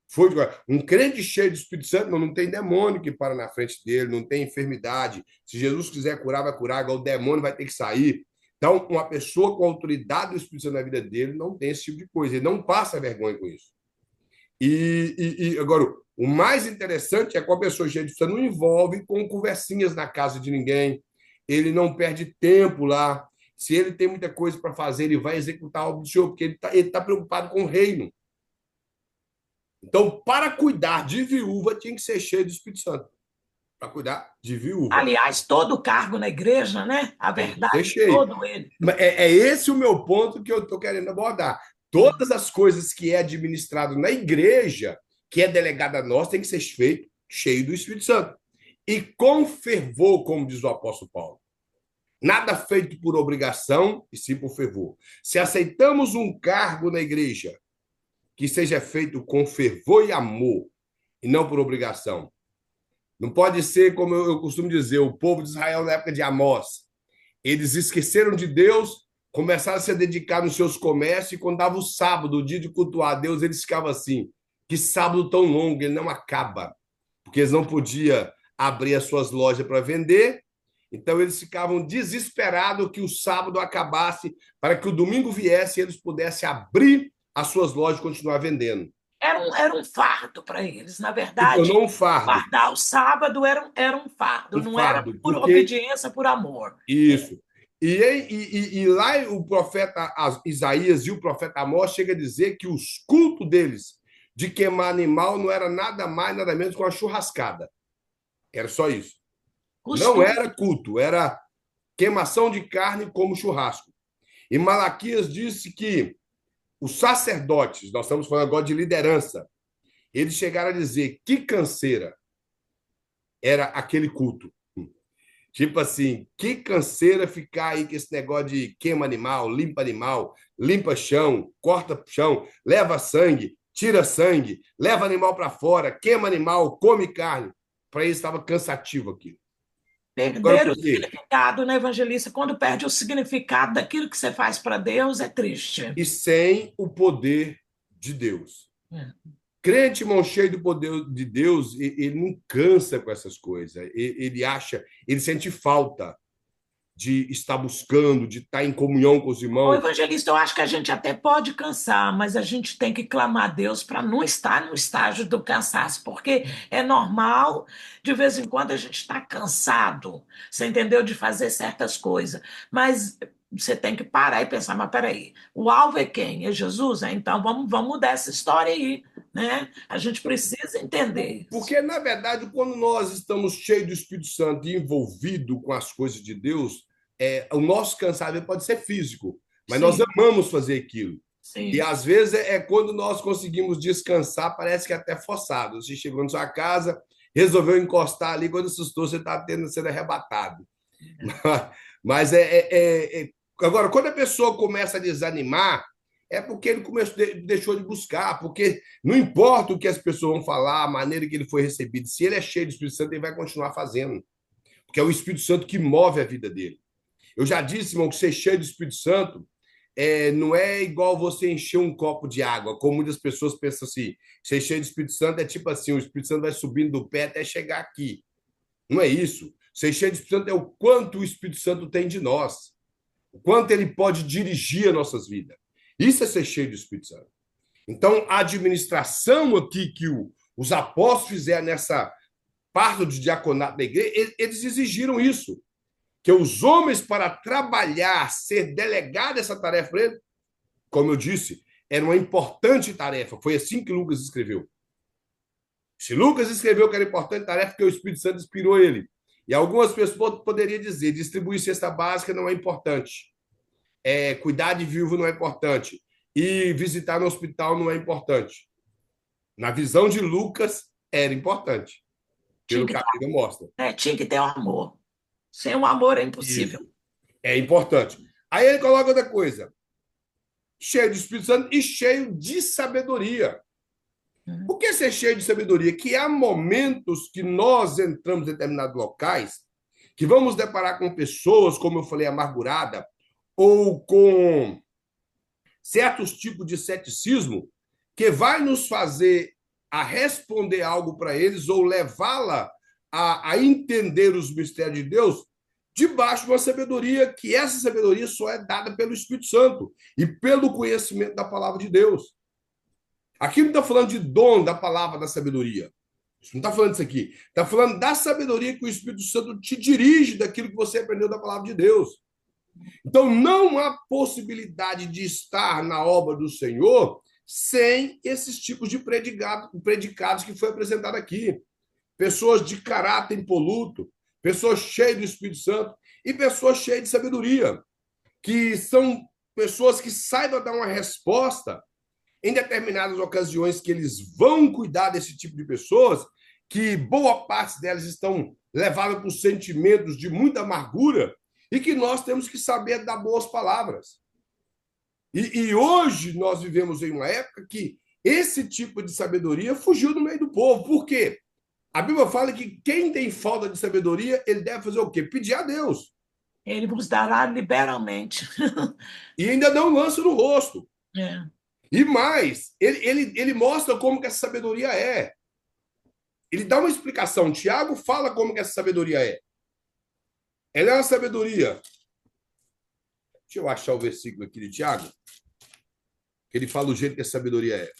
Foi de... Um crente cheio do Espírito Santo não tem demônio que para na frente dele, não tem enfermidade. Se Jesus quiser curar, vai curar, agora o demônio vai ter que sair. Então, uma pessoa com autoridade do Espírito Santo na vida dele não tem esse tipo de coisa, ele não passa vergonha com isso. Agora, o mais interessante é que a pessoa cheia de Espírito Santo não envolve com conversinhas na casa de ninguém, ele não perde tempo lá. Se ele tem muita coisa para fazer, ele vai executar algo do Senhor, porque ele tá preocupado com o reino. Então, para cuidar de viúva, tinha que ser cheio do Espírito Santo. Para cuidar de viúva. aliás, todo cargo na igreja, né? A Tem que ser verdade, cheio. todo ele. É esse o meu ponto que eu estou querendo abordar. Todas as coisas que é administrado na igreja, que é delegada a nós, tem que ser feito cheio do Espírito Santo. E com fervor, como diz o apóstolo Paulo. Nada feito por obrigação, e sim por fervor. Se aceitamos um cargo na igreja, que seja feito com fervor e amor, e não por obrigação. Não pode ser, como eu costumo dizer, o povo de Israel na época de Amós. Eles esqueceram de Deus, começaram a se dedicar nos seus comércios, e quando dava o sábado, o dia de cultuar a Deus, eles ficavam assim: que sábado tão longo, ele não acaba. Porque eles não podiam abrir as suas lojas para vender, então eles ficavam desesperados que o sábado acabasse, para que o domingo viesse e eles pudessem abrir as suas lojas e continuar vendendo. Era um fardo para eles. Na Se verdade, tornou um fardo, guardar o sábado era um fardo, um não era fardo, por porque obediência, por amor. isso. E lá o profeta Isaías e o profeta Amós chega a dizer que os cultos deles de queimar animal não era nada mais, nada menos que uma churrascada. Era só isso. Não Costume. era culto, era queimação de carne como churrasco. E Malaquias disse que os sacerdotes, nós estamos falando agora de liderança, eles chegaram a dizer que canseira era aquele culto. Tipo assim, que canseira ficar aí com esse negócio de queima animal, limpa chão, corta chão, leva sangue, leva animal para fora, queima animal, come carne. Para eles estava cansativo aquilo. Agora, Perder o por quê? significado, né, evangelista? Quando perde o significado daquilo que você faz para Deus, é triste. E sem o poder de Deus. É. Crente, mão cheia do poder de Deus, ele não cansa com essas coisas. Ele acha, ele sente falta de estar buscando, de estar em comunhão com os O irmãos. evangelista, eu acho que a gente até pode cansar, mas a gente tem que clamar a Deus para não estar no estágio do cansaço, porque é normal, de vez em quando, a gente está cansado, você entendeu, de fazer certas coisas, mas você tem que parar e pensar, mas peraí, o alvo é quem? É Jesus? Então vamos mudar essa história aí, né? A gente precisa entender isso. Porque, na verdade, quando nós estamos cheios do Espírito Santo e envolvidos com as coisas de Deus, o nosso cansaço pode ser físico, mas nós Sim, amamos fazer aquilo. E sim. às vezes quando nós conseguimos descansar, parece que é até forçado. Você chegou na sua casa, resolveu encostar ali, quando assustou, você está sendo arrebatado. Mas agora, quando a pessoa começa a desanimar, é porque ele deixou de buscar, porque não importa o que as pessoas vão falar, a maneira que ele foi recebido, se ele é cheio do Espírito Santo, ele vai continuar fazendo, porque é o Espírito Santo que move a vida dele. Eu já disse, irmão, que ser cheio do Espírito Santo não é igual você encher um copo de água, como muitas pessoas pensam assim. Ser cheio do Espírito Santo é tipo assim: o Espírito Santo vai subindo do pé até chegar aqui. Não é isso. Ser cheio do Espírito Santo é o quanto o Espírito Santo tem de nós, o quanto ele pode dirigir as nossas vidas. Isso é ser cheio do Espírito Santo. Então, a administração aqui que os apóstolos fizeram nessa parte do diaconato da igreja, eles exigiram isso, que os homens, para trabalhar, ser delegado essa tarefa para ele, como eu disse, era uma importante tarefa. Foi assim que Lucas escreveu. Se Lucas escreveu que era importante tarefa, porque o Espírito Santo inspirou ele. E algumas pessoas poderiam dizer: distribuir cesta básica não é importante. Cuidar de viúvo não é importante. E visitar no hospital não é importante. Na visão de Lucas, era importante. Tinha Pelo que, capítulo mostra. tinha que ter o amor. Sem o amor é impossível. Isso. É importante. Aí ele coloca outra coisa: cheio de Espírito Santo e cheio de sabedoria. Por que ser cheio de sabedoria? Que há momentos que nós entramos em determinados locais que vamos deparar com pessoas, como eu falei, amargurada, ou com certos tipos de ceticismo, que vai nos fazer a responder algo para eles ou levá-la a entender os mistérios de Deus debaixo de uma sabedoria, que essa sabedoria só é dada pelo Espírito Santo e pelo conhecimento da palavra de Deus. Aqui não está falando de dom da palavra da sabedoria. Não está falando disso aqui. Está falando da sabedoria que o Espírito Santo te dirige daquilo que você aprendeu da palavra de Deus. Então, não há possibilidade de estar na obra do Senhor sem esses tipos de predicados que foi apresentado aqui. Pessoas de caráter impoluto, pessoas cheias do Espírito Santo e pessoas cheias de sabedoria, que são pessoas que saibam dar uma resposta em determinadas ocasiões, que eles vão cuidar desse tipo de pessoas, que boa parte delas estão levadas por sentimentos de muita amargura e que nós temos que saber dar boas palavras. E hoje nós vivemos em uma época que esse tipo de sabedoria fugiu do meio do povo. Por quê? A Bíblia fala que quem tem falta de sabedoria, ele deve fazer o quê? Pedir a Deus. Ele vos dará liberalmente. E ainda não lança no rosto. É. E mais, ele mostra como que essa sabedoria é. Ele dá uma explicação. Tiago fala como que essa sabedoria é. Ela é uma sabedoria. Deixa eu achar o versículo aqui de Tiago. Ele fala o jeito que a sabedoria é.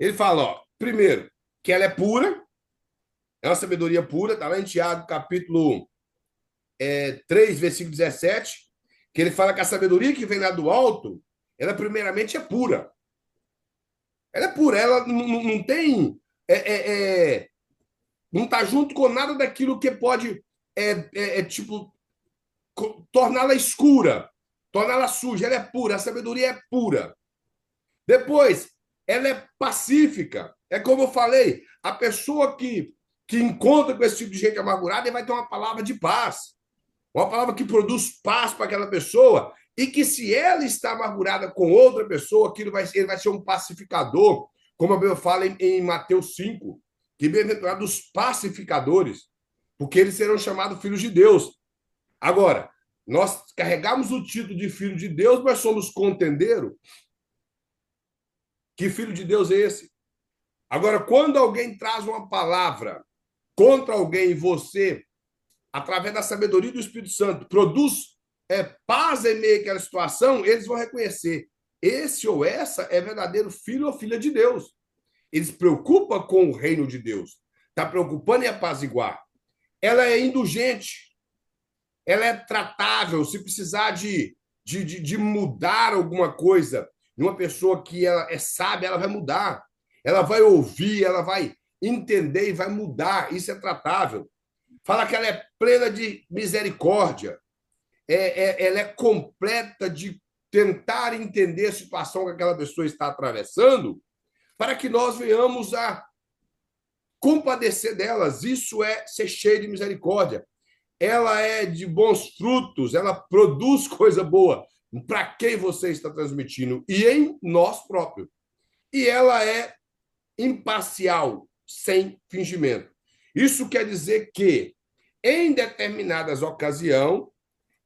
Ele fala, ó, primeiro, que ela é pura. É uma sabedoria pura. Está lá em Tiago, capítulo 3, versículo 17. Que ele fala que a sabedoria que vem lá do alto, ela primeiramente é pura. Ela é pura, ela não tem. Não está junto com nada daquilo que pode, tipo, torná-la escura, torná-la suja. Ela é pura, a sabedoria é pura. Depois, ela é pacífica. É como eu falei, a pessoa que encontra com esse tipo de gente amargurada, ele vai ter uma palavra de paz. Uma palavra que produz paz para aquela pessoa e que, se ela está amargurada com outra pessoa, ele vai ser um pacificador, como a Bíblia fala em Mateus 5, que bem-aventurados os pacificadores, porque eles serão chamados filhos de Deus. Agora, nós carregamos o título de filho de Deus, mas somos contendeiro. Que filho de Deus é esse? Agora, quando alguém traz uma palavra contra alguém, você, através da sabedoria do Espírito Santo, produz paz em meio àquela situação, eles vão reconhecer: esse ou essa é verdadeiro filho ou filha de Deus. Eles se preocupam com o reino de Deus. Está preocupando em apaziguar. Ela é indulgente. ela é tratável. Se precisar de mudar alguma coisa de uma pessoa que ela é sábia, ela vai mudar. Ela vai ouvir, ela vai entender e vai mudar. Isso é tratável. Fala que ela é plena de misericórdia. Ela é completa de tentar entender a situação que aquela pessoa está atravessando, para que nós venhamos a compadecer delas. Isso é ser cheio de misericórdia. Ela é de bons frutos, ela produz coisa boa para quem você está transmitindo e em nós próprios. E ela é imparcial, sem fingimento. Isso quer dizer que, em determinadas ocasiões,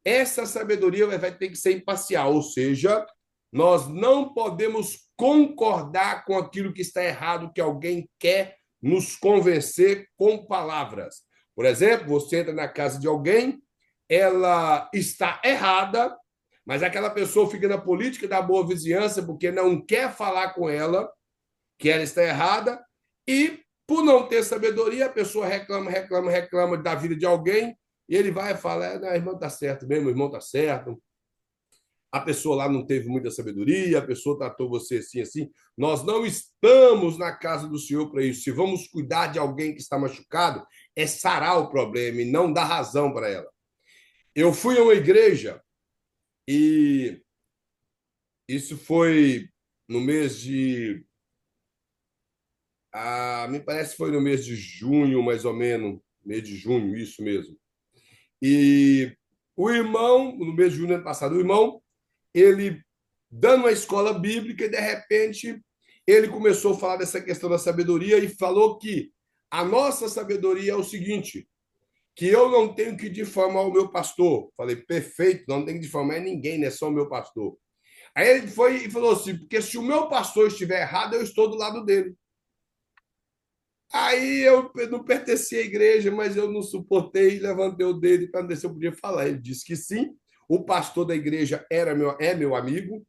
essa sabedoria vai ter que ser imparcial, ou seja, nós não podemos concordar com aquilo que está errado, que alguém quer nos convencer com palavras. Por exemplo, você entra na casa de alguém, ela está errada, mas aquela pessoa fica na política da boa vizinhança porque não quer falar com ela que ela está errada e, por não ter sabedoria, a pessoa reclama da vida de alguém e ele vai falar, a irmã está certo mesmo, o irmão está certo. A pessoa lá não teve muita sabedoria, a pessoa tratou você assim, assim. Nós não estamos na casa do Senhor para isso. Se vamos cuidar de alguém que está machucado, é sarar o problema e não dar razão para ela. Eu fui a uma igreja e isso foi no mês de... me parece que foi no mês de junho, mais ou menos. Mês de junho, isso mesmo. E o irmão, no mês de junho do ano passado, o irmão, ele dando uma escola bíblica e, de repente, ele começou a falar dessa questão da sabedoria e falou que a nossa sabedoria é o seguinte, que eu não tenho que difamar o meu pastor. Falei, perfeito, não tenho que difamar ninguém, não é só o meu pastor. Aí ele foi e falou assim, porque se o meu pastor estiver errado, eu estou do lado dele. Aí eu não pertencia à igreja, mas eu não suportei, levantei o dedo para ver se eu podia falar. Ele disse que sim, o pastor da igreja é meu amigo.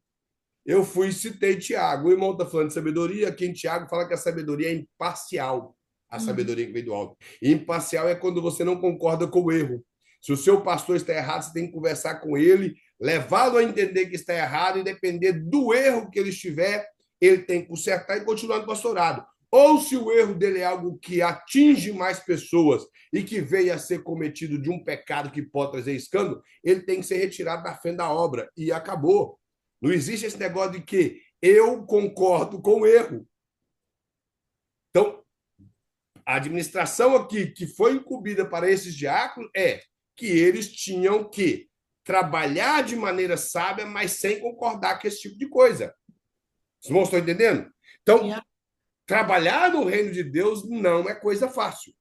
Eu fui e citei Tiago. O irmão está falando de sabedoria, aqui em Tiago fala que a sabedoria é imparcial, a sabedoria que vem do alto. E imparcial é quando você não concorda com o erro. Se o seu pastor está errado, você tem que conversar com ele, levá-lo a entender que está errado e depender do erro que ele estiver, ele tem que consertar e continuar no pastorado. Ou se o erro dele é algo que atinge mais pessoas e que veio a ser cometido de um pecado que pode trazer escândalo, ele tem que ser retirado da frente da obra. E acabou. Não existe esse negócio de que eu concordo com o erro. Então, a administração aqui que foi incumbida para esses diáconos é que eles tinham que trabalhar de maneira sábia, mas sem concordar com esse tipo de coisa. Os irmãos estão entendendo? Então, trabalhar no reino de Deus não é coisa fácil.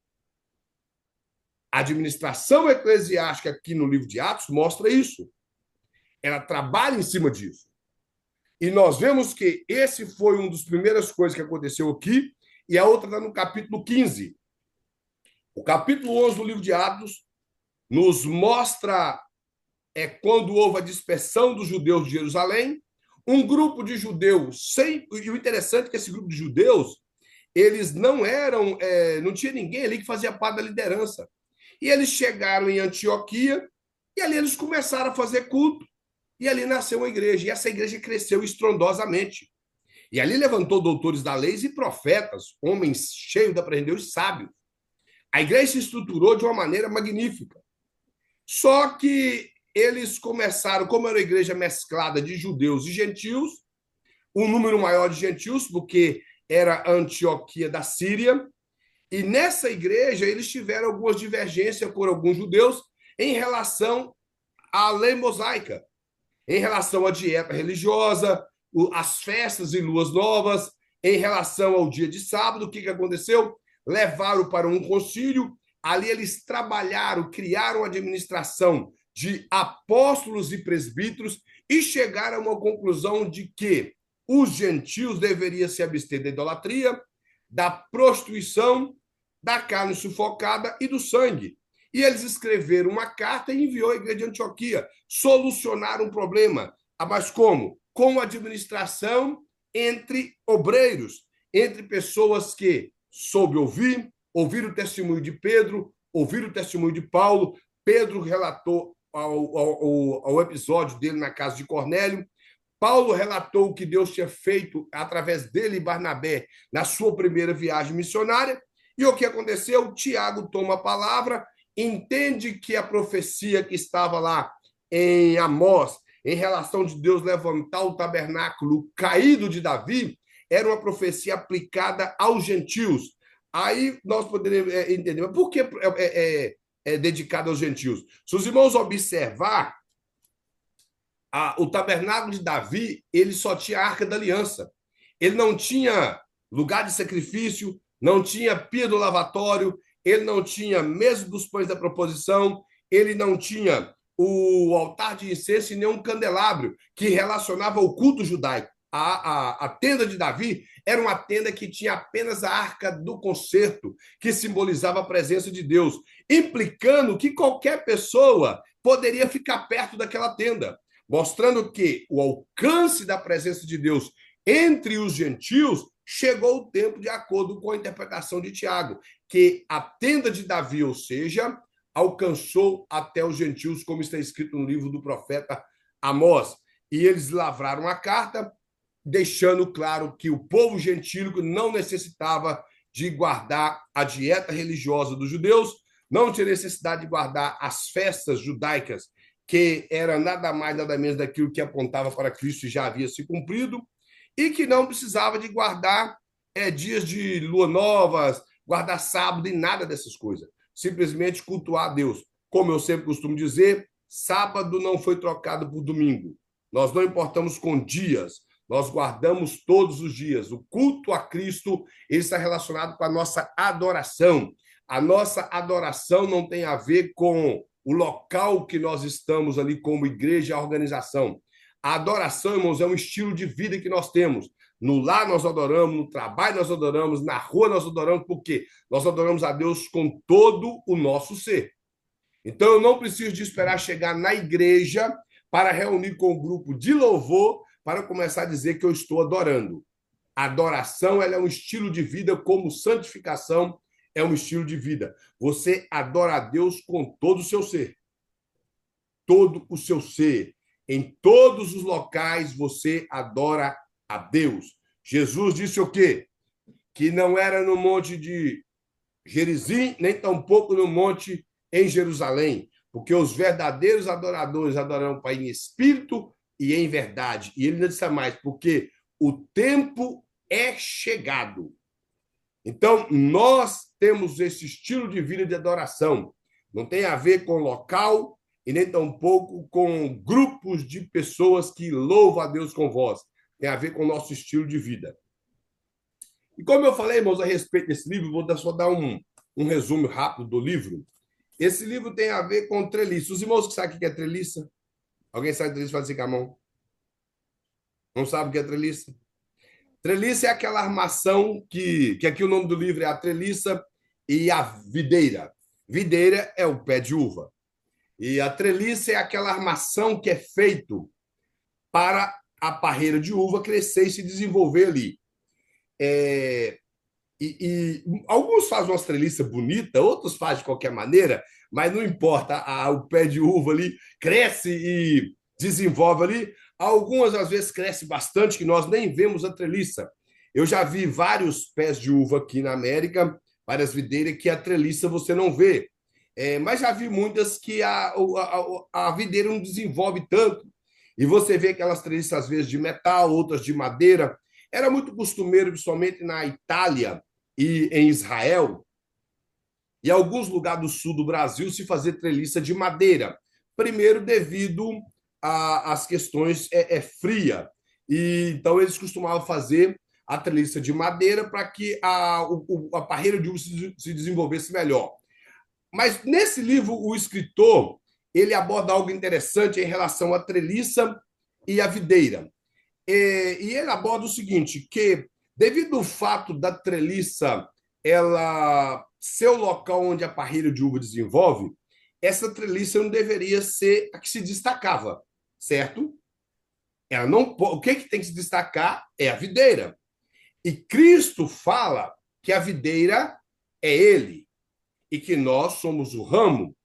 A administração eclesiástica aqui no livro de Atos mostra isso. Ela trabalha em cima disso. E nós vemos que esse foi uma das primeiras coisas que aconteceu aqui, e a outra está no capítulo 15. O capítulo 11 do livro de Atos nos mostra quando houve a dispersão dos judeus de Jerusalém, um grupo de judeus, e o interessante é que esse grupo de judeus, eles não eram, não tinha ninguém ali que fazia parte da liderança. E eles chegaram em Antioquia, e ali eles começaram a fazer culto, e ali nasceu uma igreja, e essa igreja cresceu estrondosamente. E ali levantou doutores da lei e profetas, homens cheios de aprender e sábios. A igreja se estruturou de uma maneira magnífica. Só que eles começaram, como era uma igreja mesclada de judeus e gentios, um número maior de gentios, porque era a Antioquia da Síria, e nessa igreja eles tiveram algumas divergências com alguns judeus em relação à lei mosaica, em relação à dieta religiosa, as festas e luas novas, em relação ao dia de sábado. O que aconteceu? Levaram para um concílio, ali eles trabalharam, criaram uma administração de apóstolos e presbíteros e chegaram a uma conclusão de que os gentios deveriam se abster da idolatria, da prostituição, da carne sufocada e do sangue. E eles escreveram uma carta e enviou à igreja de Antioquia. Solucionaram o problema. Mas como? Com administração entre obreiros, entre pessoas que soube ouvir o testemunho de Pedro, ouvir o testemunho de Paulo. Pedro relatou ao episódio dele na casa de Cornélio, Paulo relatou o que Deus tinha feito através dele e Barnabé na sua primeira viagem missionária. E o que aconteceu? Tiago toma a palavra, entende que a profecia que estava lá em Amós, em relação de Deus levantar o tabernáculo caído de Davi, era uma profecia aplicada aos gentios. Aí nós poderíamos entender, mas por que é dedicado aos gentios? Se os irmãos observar, o tabernáculo de Davi, ele só tinha a Arca da Aliança. Ele não tinha lugar de sacrifício, não tinha pia do lavatório, ele não tinha mesa dos pães da proposição, ele não tinha o altar de incenso e nem um candelabro que relacionava o culto judaico. A tenda de Davi era uma tenda que tinha apenas a arca do concerto, que simbolizava a presença de Deus, implicando que qualquer pessoa poderia ficar perto daquela tenda, mostrando que o alcance da presença de Deus entre os gentios chegou o tempo de acordo com a interpretação de Tiago, que a tenda de Davi, ou seja, alcançou até os gentios, como está escrito no livro do profeta Amós. E eles lavraram a carta, deixando claro que o povo gentílico não necessitava de guardar a dieta religiosa dos judeus, não tinha necessidade de guardar as festas judaicas, que era nada mais, nada menos daquilo que apontava para Cristo e já havia se cumprido, e que não precisava de guardar dias de lua novas, guardar sábado e nada dessas coisas. Simplesmente cultuar a Deus. Como eu sempre costumo dizer, sábado não foi trocado por domingo. Nós não importamos com dias, nós guardamos todos os dias. O culto a Cristo ele está relacionado com a nossa adoração. A nossa adoração não tem a ver com o local que nós estamos ali como igreja, a organização. A adoração, irmãos, é um estilo de vida que nós temos. No lar nós adoramos, no trabalho nós adoramos, na rua nós adoramos, porque nós adoramos a Deus com todo o nosso ser. Então, eu não preciso de esperar chegar na igreja para reunir com o grupo de louvor para começar a dizer que eu estou adorando. A adoração ela é um estilo de vida, como santificação é um estilo de vida. Você adora a Deus com todo o seu ser. Todo o seu ser. Em todos os locais você adora a Deus. Jesus disse o quê? Que não era no monte de Gerizim, nem tampouco no monte em Jerusalém, porque os verdadeiros adoradores adorarão o Pai em espírito e em verdade. E ele ainda disse mais, porque o tempo é chegado. Então, nós temos esse estilo de vida de adoração. Não tem a ver com local e nem tampouco com grupos de pessoas que louvam a Deus com voz. Tem a ver com o nosso estilo de vida. E como eu falei, irmãos, a respeito desse livro, vou só dar um resumo rápido do livro. Esse livro tem a ver com treliça. Os irmãos que sabem o que é treliça? Alguém sabe treliça? Faz assim com a mão. Não sabe o que é treliça? Treliça é aquela armação que aqui o nome do livro é a treliça e a videira. Videira é o pé de uva. E a treliça é aquela armação que é feito para a parreira de uva crescer e se desenvolver ali. Alguns fazem uma treliça bonita, outros fazem de qualquer maneira, mas não importa, o pé de uva ali cresce e desenvolve ali. Algumas, às vezes, cresce bastante, que nós nem vemos a treliça. Eu já vi vários pés de uva aqui na América, várias videiras, que a treliça você não vê. Mas já vi muitas que a videira não desenvolve tanto. E você vê aquelas treliças, às vezes, de metal, outras de madeira. Era muito costumeiro, principalmente na Itália e em Israel, e alguns lugares do sul do Brasil, se fazer treliça de madeira. Primeiro, devido às questões fria. E, então, eles costumavam fazer a treliça de madeira para que a parreira de uva se desenvolvesse melhor. Mas, nesse livro, o escritor ele aborda algo interessante em relação à treliça e à videira. E ele aborda o seguinte, que devido ao fato da treliça ela ser o local onde a parreira de uva desenvolve, essa treliça não deveria ser a que se destacava, certo? Ela não, o que tem que se destacar é a videira. E Cristo fala que a videira é ele e que nós somos o ramo.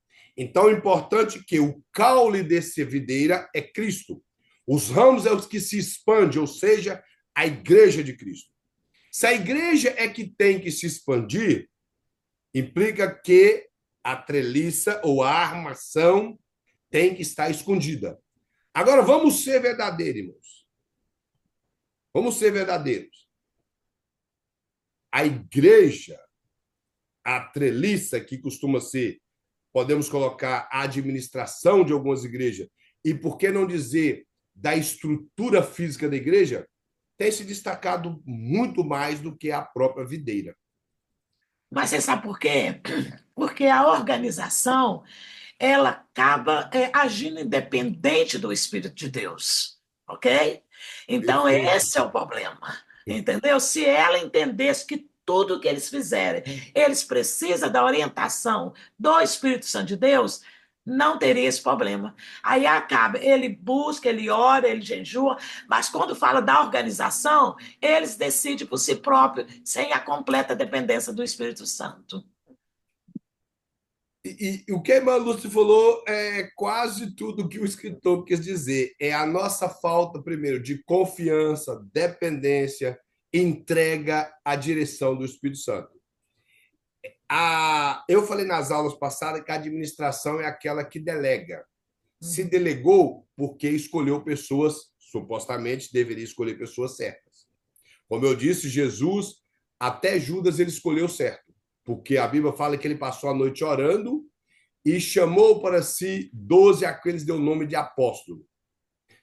Então, é importante que o caule dessa videira é Cristo. Os ramos é os que se expandem, ou seja, a igreja de Cristo. Se a igreja é que tem que se expandir, implica que a treliça ou a armação tem que estar escondida. Agora, vamos ser verdadeiros, irmãos. Vamos ser verdadeiros. A igreja, a treliça, que costuma ser, podemos colocar a administração de algumas igrejas, e por que não dizer da estrutura física da igreja, tem se destacado muito mais do que a própria videira. Mas você sabe por quê? Porque a organização ela acaba agindo independente do Espírito de Deus, ok? Então, Perfeito. esse é o problema, entendeu? Se ela entendesse que tudo que eles fizerem, eles precisam da orientação do Espírito Santo de Deus, não teria esse problema. Aí acaba, ele busca, ele ora, ele jejua, mas quando fala da organização, eles decidem por si próprios, sem a completa dependência do Espírito Santo. E o que a irmã Lúcia falou é quase tudo que o escritor quis dizer. É a nossa falta, primeiro, de confiança, dependência, entrega à direção do Espírito Santo. Eu falei nas aulas passadas que a administração é aquela que delega. Se delegou porque escolheu pessoas, supostamente deveria escolher pessoas certas. Como eu disse, Jesus, até Judas, ele escolheu certo, porque a Bíblia fala que ele passou a noite orando e chamou para si 12 aqueles deu o nome de apóstolo.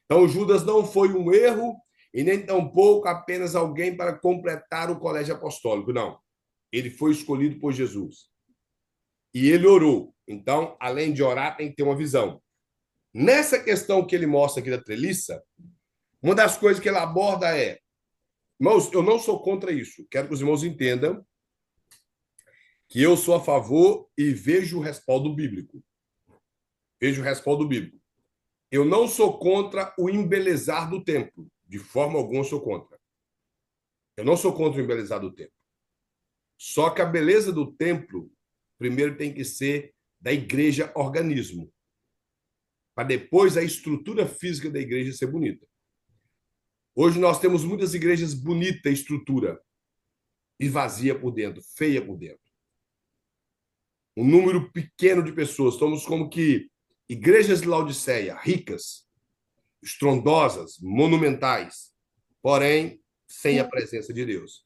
Então, Judas não foi um erro e nem tampouco apenas alguém para completar o colégio apostólico, não. Ele foi escolhido por Jesus. E ele orou. Então, além de orar, tem que ter uma visão. Nessa questão que ele mostra aqui da treliça, uma das coisas que ele aborda é: irmãos, eu não sou contra isso. Quero que os irmãos entendam que eu sou a favor e vejo o respaldo bíblico. Vejo o respaldo bíblico. Eu não sou contra o embelezar do templo. De forma alguma eu sou contra. Eu não sou contra o embelezar do templo. Só que a beleza do templo, primeiro tem que ser da igreja organismo, para depois a estrutura física da igreja ser bonita. Hoje nós temos muitas igrejas bonitas, estrutura, e vazia por dentro, feia por dentro. Um número pequeno de pessoas. Estamos como que igrejas de Laodiceia, ricas, estrondosas, monumentais, porém sem a presença de Deus.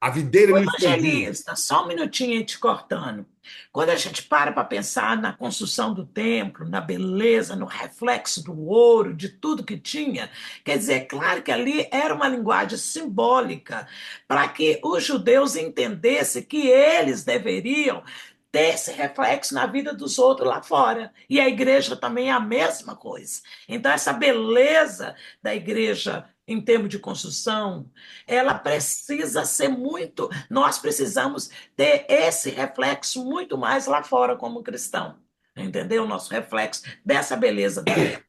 A videira Ô, no expandiu. evangelista, só um minutinho aí te cortando. Quando a gente para pensar na construção do templo, na beleza, no reflexo do ouro, de tudo que tinha, quer dizer, é claro que ali era uma linguagem simbólica para que os judeus entendessem que eles deveriam ter esse reflexo na vida dos outros lá fora. E a igreja também é a mesma coisa. Então, essa beleza da igreja em termos de construção, ela precisa ser muito. Nós precisamos ter esse reflexo muito mais lá fora como cristão. Entendeu? O nosso reflexo dessa beleza dele.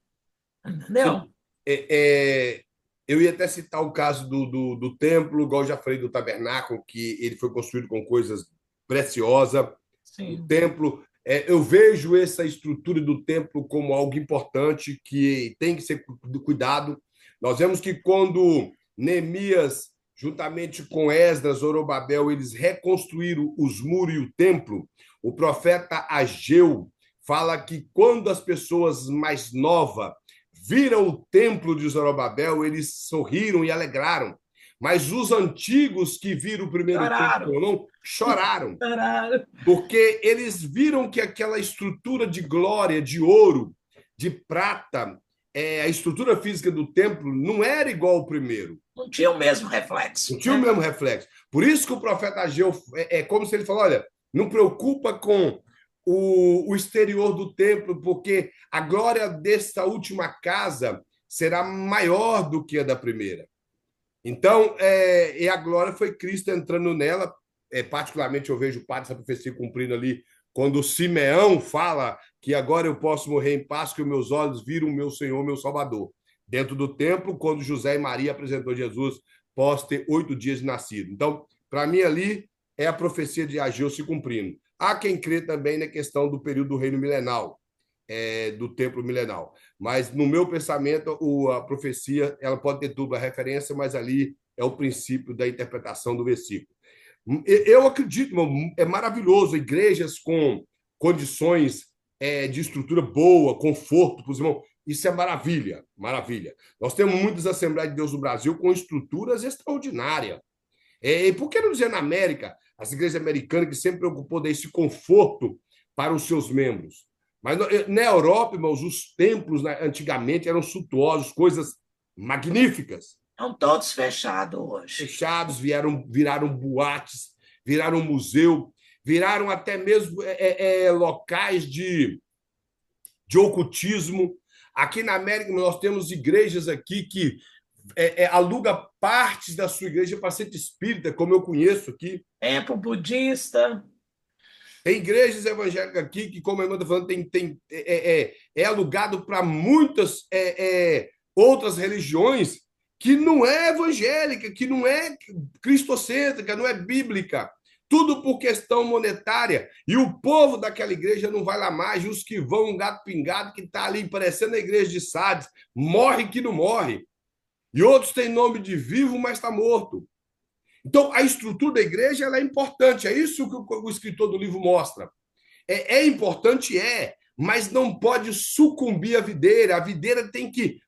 Entendeu? Sim. Eu ia até citar o caso do templo, igual eu já falei do tabernáculo, que ele foi construído com coisas preciosas. O Sim. templo, eu vejo essa estrutura do templo como algo importante que tem que ser cuidado. Nós vemos que quando Neemias, juntamente com Esdras, Zorobabel, eles reconstruíram os muros e o templo, o profeta Ageu fala que quando as pessoas mais novas viram o templo de Zorobabel, eles sorriram e alegraram. Mas os antigos que viram o primeiro Choraram. templo choraram, Choraram. porque eles viram que aquela estrutura de glória, de ouro, de prata, a estrutura física do templo não era igual ao primeiro. Não tinha o mesmo reflexo. Não tinha o mesmo reflexo. Por isso que o profeta Ageu é como se ele falou: olha, não preocupa com o exterior do templo, porque a glória desta última casa será maior do que a da primeira. Então, e a glória foi Cristo entrando nela. Particularmente, eu vejo parte dessa profecia cumprindo ali, quando Simeão fala que agora eu posso morrer em paz, que os meus olhos viram o meu Senhor, meu Salvador. Dentro do templo, quando José e Maria apresentou Jesus, pós ter 8 dias de nascido. Então, para mim, ali é a profecia de Ageu se cumprindo. Há quem crê também na questão do período do reino milenal, do templo milenal. Mas, no meu pensamento, a profecia ela pode ter dupla referência, mas ali é o princípio da interpretação do versículo. Eu acredito, é maravilhoso, igrejas com condições de estrutura boa, conforto para os irmãos. Isso é maravilha, maravilha. Nós temos muitas Assembleias de Deus no Brasil com estruturas extraordinárias. E por que não dizer na América, as igrejas americanas que sempre preocupou desse conforto para os seus membros? Mas na Europa, irmãos, os templos antigamente eram suntuosos, coisas magníficas. Estão todos fechados hoje. Fechados, viraram boates, viraram museu, viraram até mesmo locais de ocultismo. Aqui na América, nós temos igrejas aqui que aluga partes da sua igreja para centro espírita, como eu conheço aqui. Templo budista. Tem igrejas evangélicas aqui que, como a irmã está falando, é alugado para muitas outras religiões que não é evangélica, que não é cristocêntrica, não é bíblica. Tudo por questão monetária. E o povo daquela igreja não vai lá mais. E os que vão, um gato pingado que está ali parecendo a igreja de Sardes, morre que não morre. E outros têm nome de vivo, mas está morto. Então, a estrutura da igreja ela é importante. É isso que o escritor do livro mostra. É importante, mas não pode sucumbir à videira. A videira tem que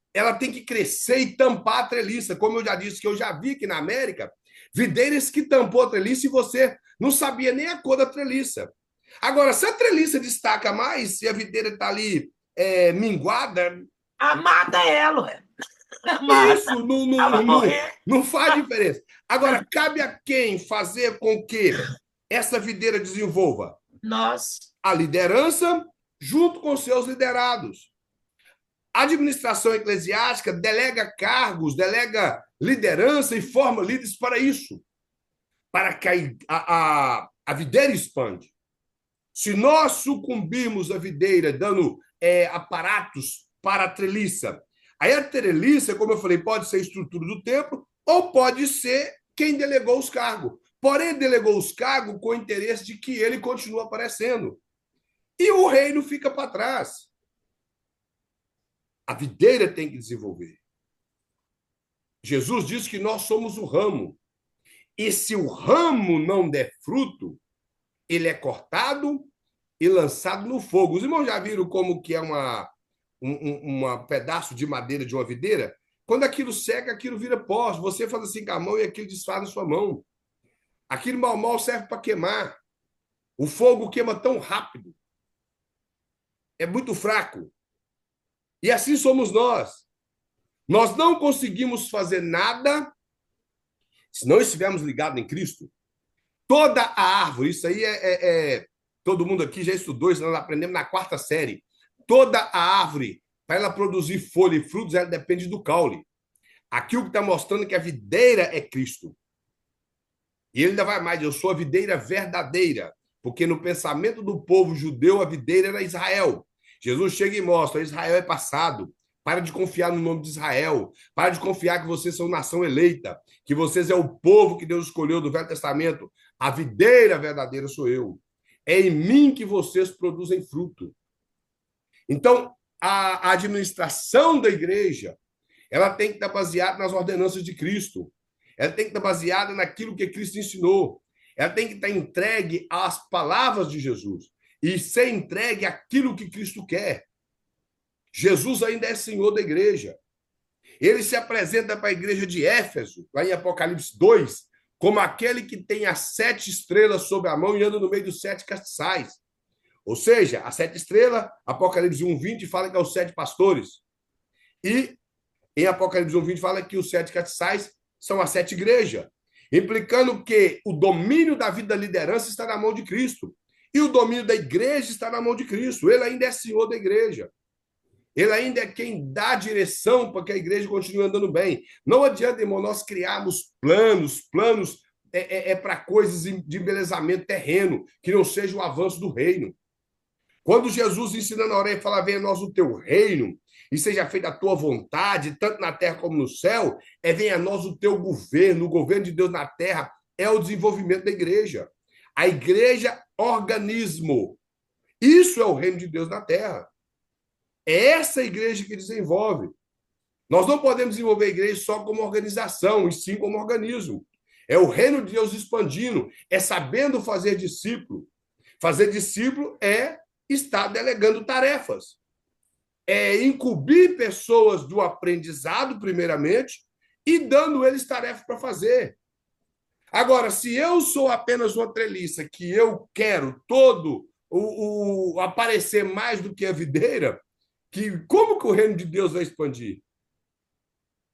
crescer e tampar a treliça. Como eu já disse, que eu já vi aqui na América, videiras que tampou a treliça e você não sabia nem a cor da treliça. Agora, se a treliça destaca mais e a videira está ali minguada... Amada ela, isso não faz diferença. Agora, cabe a quem fazer com que essa videira desenvolva? Nós. A liderança, junto com seus liderados. A administração eclesiástica delega cargos, delega liderança e forma líderes para isso, para que a videira expande. Se nós sucumbirmos à videira, dando aparatos para a treliça, aí a treliça, como eu falei, pode ser a estrutura do templo ou pode ser quem delegou os cargos. Porém, delegou os cargos com o interesse de que ele continue aparecendo. E o reino fica para trás. A videira tem que desenvolver. Jesus diz que nós somos o ramo. E se o ramo não der fruto, ele é cortado e lançado no fogo. Os irmãos já viram como que é um pedaço de madeira de uma videira? Quando aquilo seca, aquilo vira pó. Você faz assim com a mão e aquilo desfaz na sua mão. Aquilo mal serve para queimar. O fogo queima tão rápido. É muito fraco. E assim somos nós. Nós não conseguimos fazer nada se não estivermos ligados em Cristo. Toda a árvore, isso aí todo mundo aqui já estudou, isso nós aprendemos na 4ª série. Toda a árvore, para ela produzir folha e frutos, ela depende do caule. Aqui o que está mostrando que a videira é Cristo. E ele ainda vai mais, eu sou a videira verdadeira, porque no pensamento do povo judeu, a videira era Israel. Jesus chega e mostra, Israel é passado. Para de confiar no nome de Israel. Para de confiar que vocês são nação eleita, que vocês é o povo que Deus escolheu do Velho Testamento. A videira verdadeira sou eu. É em mim que vocês produzem fruto. Então, a administração da igreja, ela tem que estar baseada nas ordenanças de Cristo. Ela tem que estar baseada naquilo que Cristo ensinou. Ela tem que estar entregue às palavras de Jesus e ser entregue àquilo que Cristo quer. Jesus ainda é Senhor da igreja. Ele se apresenta para a igreja de Éfeso, lá em Apocalipse 2, como aquele que tem as 7 estrelas sob a mão e anda no meio dos 7 castiçais. Ou seja, as 7 estrelas, Apocalipse 1:20 fala que é os 7 pastores. E em Apocalipse 1:20 fala que os 7 castiçais são as 7 igrejas, implicando que o domínio da vida da liderança está na mão de Cristo. E o domínio da igreja está na mão de Cristo. Ele ainda é Senhor da igreja. Ele ainda é quem dá direção para que a igreja continue andando bem. Não adianta, irmão, nós criarmos planos para coisas de embelezamento terreno, que não seja o avanço do reino. Quando Jesus ensina na orelha e fala, venha a nós o teu reino, e seja feita a tua vontade, tanto na terra como no céu, venha a nós o teu governo, o governo de Deus na terra é o desenvolvimento da igreja. A igreja, organismo. Isso é o reino de Deus na terra. É essa igreja que desenvolve. Nós não podemos desenvolver a igreja só como organização, e sim como organismo. É o reino de Deus expandindo, é sabendo fazer discípulo. Fazer discípulo é estar delegando tarefas. É incumbir pessoas do aprendizado, primeiramente, e dando eles tarefas para fazer. Agora, se eu sou apenas uma treliça que eu quero todo o aparecer mais do que a videira, como que o reino de Deus vai expandir?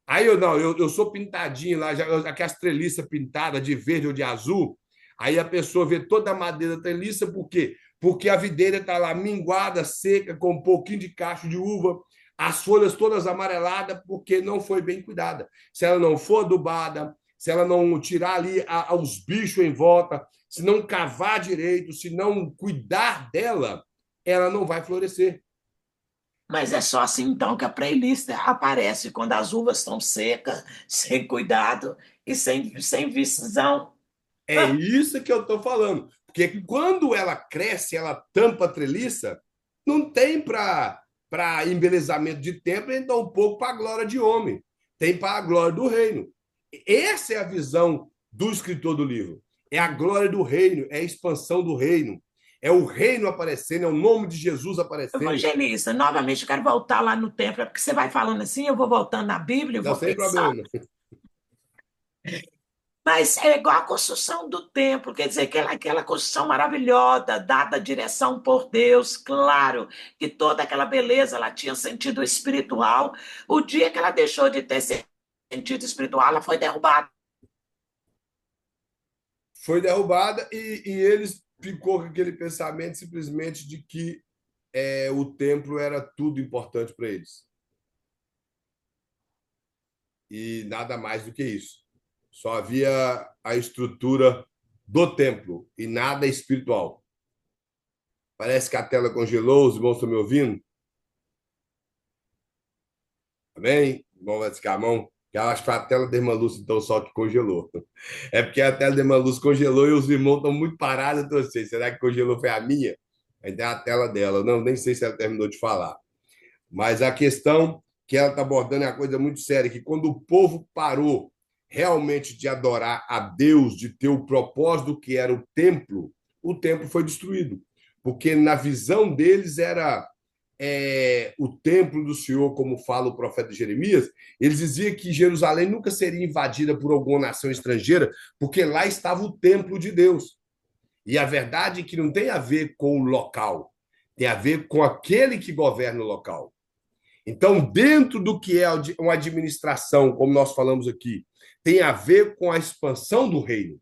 Aí eu sou pintadinho lá, aquelas treliças pintadas de verde ou de azul. Aí a pessoa vê toda a madeira treliça, por quê? Porque a videira está lá minguada, seca, com um pouquinho de cacho de uva, as folhas todas amareladas, porque não foi bem cuidada. Se ela não for adubada, se ela não tirar ali os bichos em volta, se não cavar direito, se não cuidar dela, ela não vai florescer. Mas é só assim então que a playlist aparece quando as uvas estão secas, sem cuidado e sem visão. É isso que eu estou falando. Porque quando ela cresce, ela tampa a treliça, não tem para embelezamento de templo, então um pouco para a glória de homem. Tem para a glória do reino. Essa é a visão do escritor do livro. É a glória do reino, é a expansão do reino. É o reino aparecendo, é o nome de Jesus aparecendo. Evangelista, novamente eu quero voltar lá no templo, é porque você vai falando assim, eu vou voltando na Bíblia, eu Não, vou sem pensando. problema. Mas é igual a construção do templo, quer dizer, aquela construção maravilhosa, dada a direção por Deus, claro que toda aquela beleza ela tinha sentido espiritual. O dia que ela deixou de ter sentido espiritual, ela foi derrubada. Foi derrubada e eles ficou com aquele pensamento simplesmente de que o templo era tudo importante para eles. E nada mais do que isso. Só havia a estrutura do templo e nada espiritual. Parece que a tela congelou, os irmãos estão me ouvindo? Amém? Irmão vai a mão. Eu acho que foi a tela da irmã Lúcia, então, só que congelou. É porque a tela da irmã Lúcia congelou e os irmãos estão muito parados. Então, sei, será que congelou foi a minha? Aí tem a tela dela. Não, nem sei se ela terminou de falar. Mas a questão que ela está abordando é uma coisa muito séria, que quando o povo parou realmente de adorar a Deus, de ter o propósito que era o templo foi destruído. Porque na visão deles era o templo do Senhor, como fala o profeta Jeremias, eles diziam que Jerusalém nunca seria invadida por alguma nação estrangeira, porque lá estava o templo de Deus. E a verdade é que não tem a ver com o local, tem a ver com aquele que governa o local. Então, dentro do que é uma administração, como nós falamos aqui, tem a ver com a expansão do reino.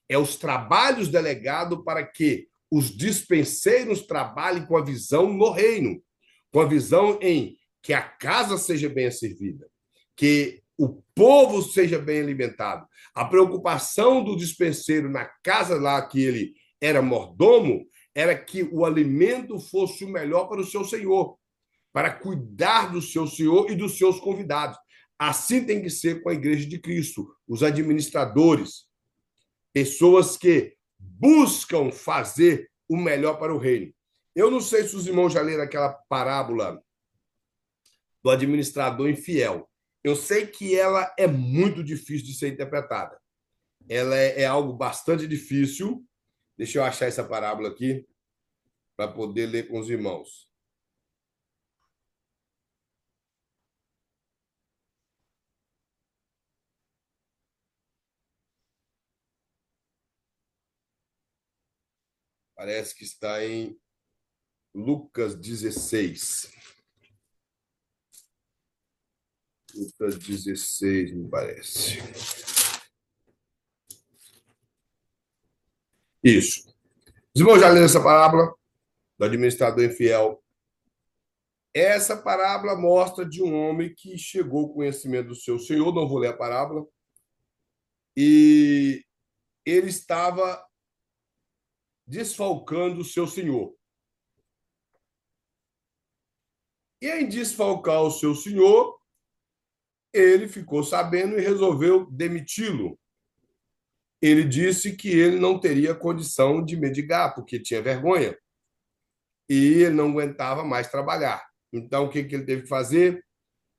É os trabalhos delegados para que os dispenseiros trabalhem com a visão no reino, com a visão em que a casa seja bem servida, que o povo seja bem alimentado. A preocupação do dispenseiro na casa lá que ele era mordomo era que o alimento fosse o melhor para o seu senhor, para cuidar do seu senhor e dos seus convidados. Assim tem que ser com a igreja de Cristo, os administradores, pessoas que buscam fazer o melhor para o reino. Eu não sei se os irmãos já leram aquela parábola do administrador infiel. Eu sei que ela é muito difícil de ser interpretada. Ela é algo bastante difícil. Deixa eu achar essa parábola aqui para poder ler com os irmãos. Parece que está em Lucas 16. Lucas 16, me parece. Isso. Os irmãos já leram essa parábola do administrador infiel? Essa parábola mostra de um homem que chegou ao conhecimento do seu senhor, não vou ler a parábola, e ele estava desfalcando o seu senhor. E em desfalcar o seu senhor, ele ficou sabendo e resolveu demiti-lo. ele disse que ele não teria condição de mendigar, porque tinha vergonha, e ele não aguentava mais trabalhar. Então, o que ele teve que fazer?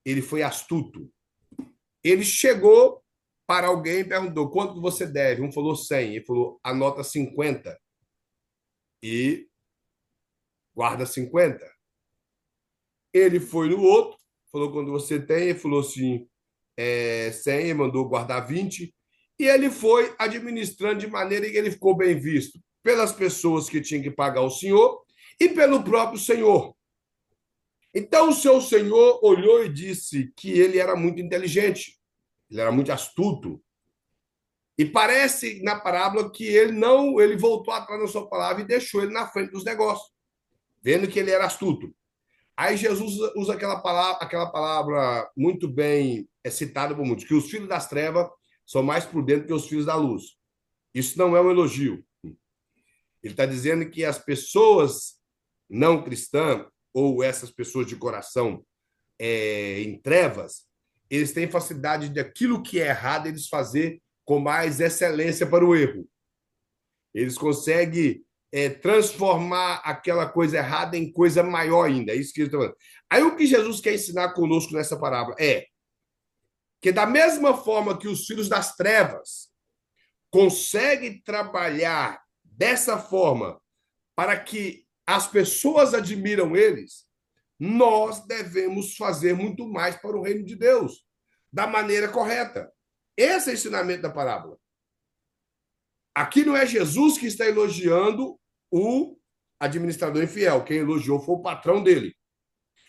Ele foi astuto. Ele chegou para alguém e perguntou: quanto você deve? Um falou 100, ele falou: anota 50 e guarda 50. Ele foi no outro, falou: quando você tem? Ele falou assim: 100, ele mandou guardar 20. E ele foi administrando de maneira que ele ficou bem visto pelas pessoas que tinham que pagar o senhor e pelo próprio senhor. Então o seu senhor olhou e disse que ele era muito inteligente, ele era muito astuto. E parece na parábola que ele voltou atrás na sua palavra e deixou ele na frente dos negócios, vendo que ele era astuto. Aí Jesus usa aquela palavra muito bem citada por muitos, que os filhos das trevas são mais prudentes que os filhos da luz. Isso não é um elogio. Ele está dizendo que as pessoas não cristãs, ou essas pessoas de coração em trevas, eles têm facilidade de aquilo que é errado eles fazer com mais excelência para o erro. Eles conseguem transformar aquela coisa errada em coisa maior ainda. É isso que ele está falando. Aí o que Jesus quer ensinar conosco nessa parábola é que da mesma forma que os filhos das trevas conseguem trabalhar dessa forma para que as pessoas admiram eles, nós devemos fazer muito mais para o reino de Deus, da maneira correta. Esse é o ensinamento da parábola. Aqui não é Jesus que está elogiando o administrador infiel. Quem elogiou foi o patrão dele.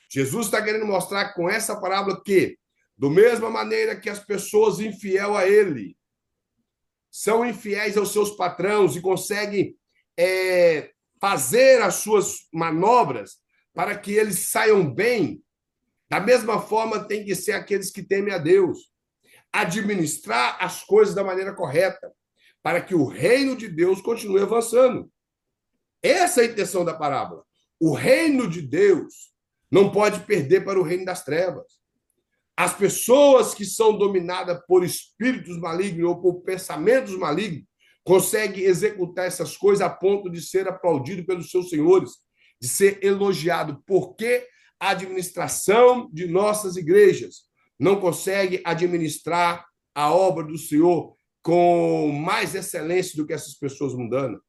Jesus está querendo mostrar com essa parábola que, da mesma maneira que as pessoas infiel a ele são infiéis aos seus patrões e conseguem fazer as suas manobras para que eles saiam bem, da mesma forma tem que ser aqueles que temem a Deus. Administrar as coisas da maneira correta, para que o reino de Deus continue avançando. Essa é a intenção da parábola. O reino de Deus não pode perder para o reino das trevas. As pessoas que são dominadas por espíritos malignos ou por pensamentos malignos conseguem executar essas coisas a ponto de ser aplaudido pelos seus senhores, de ser elogiado. Porque a administração de nossas igrejas não consegue administrar a obra do Senhor com mais excelência do que essas pessoas mundanas.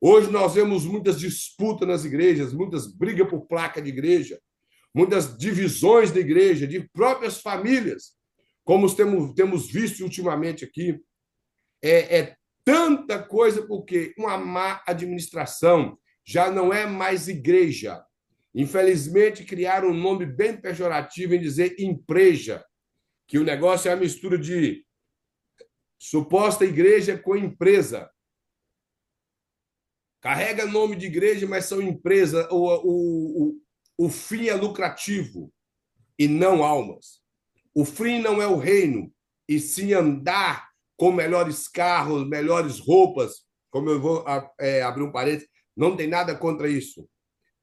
Hoje nós vemos muitas disputas nas igrejas, muitas brigas por placa de igreja, muitas divisões da igreja, de próprias famílias, como temos visto ultimamente aqui. Tanta coisa porque uma má administração já não é mais igreja. Infelizmente, criaram um nome bem pejorativo em dizer empresa, que o negócio é a mistura de suposta igreja com empresa. Carrega nome de igreja, mas são empresa. O fim é lucrativo e não almas. O fim não é o reino, e sim andar com melhores carros, melhores roupas. Como eu vou abrir um parênteses, não tem nada contra isso.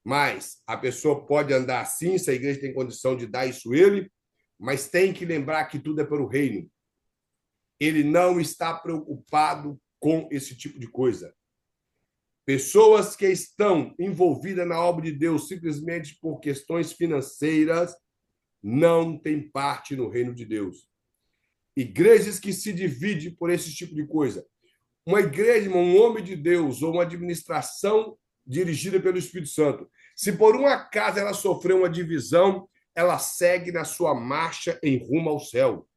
Mas a pessoa pode andar assim, se a igreja tem condição de dar isso a ele, mas tem que lembrar que tudo é para o reino. Ele não está preocupado com esse tipo de coisa. Pessoas que estão envolvidas na obra de Deus simplesmente por questões financeiras não têm parte no reino de Deus. Igrejas que se dividem por esse tipo de coisa. Uma igreja, um homem de Deus ou uma administração dirigida pelo Espírito Santo, se por um acaso ela sofreu uma divisão, ela segue na sua marcha em rumo ao céu.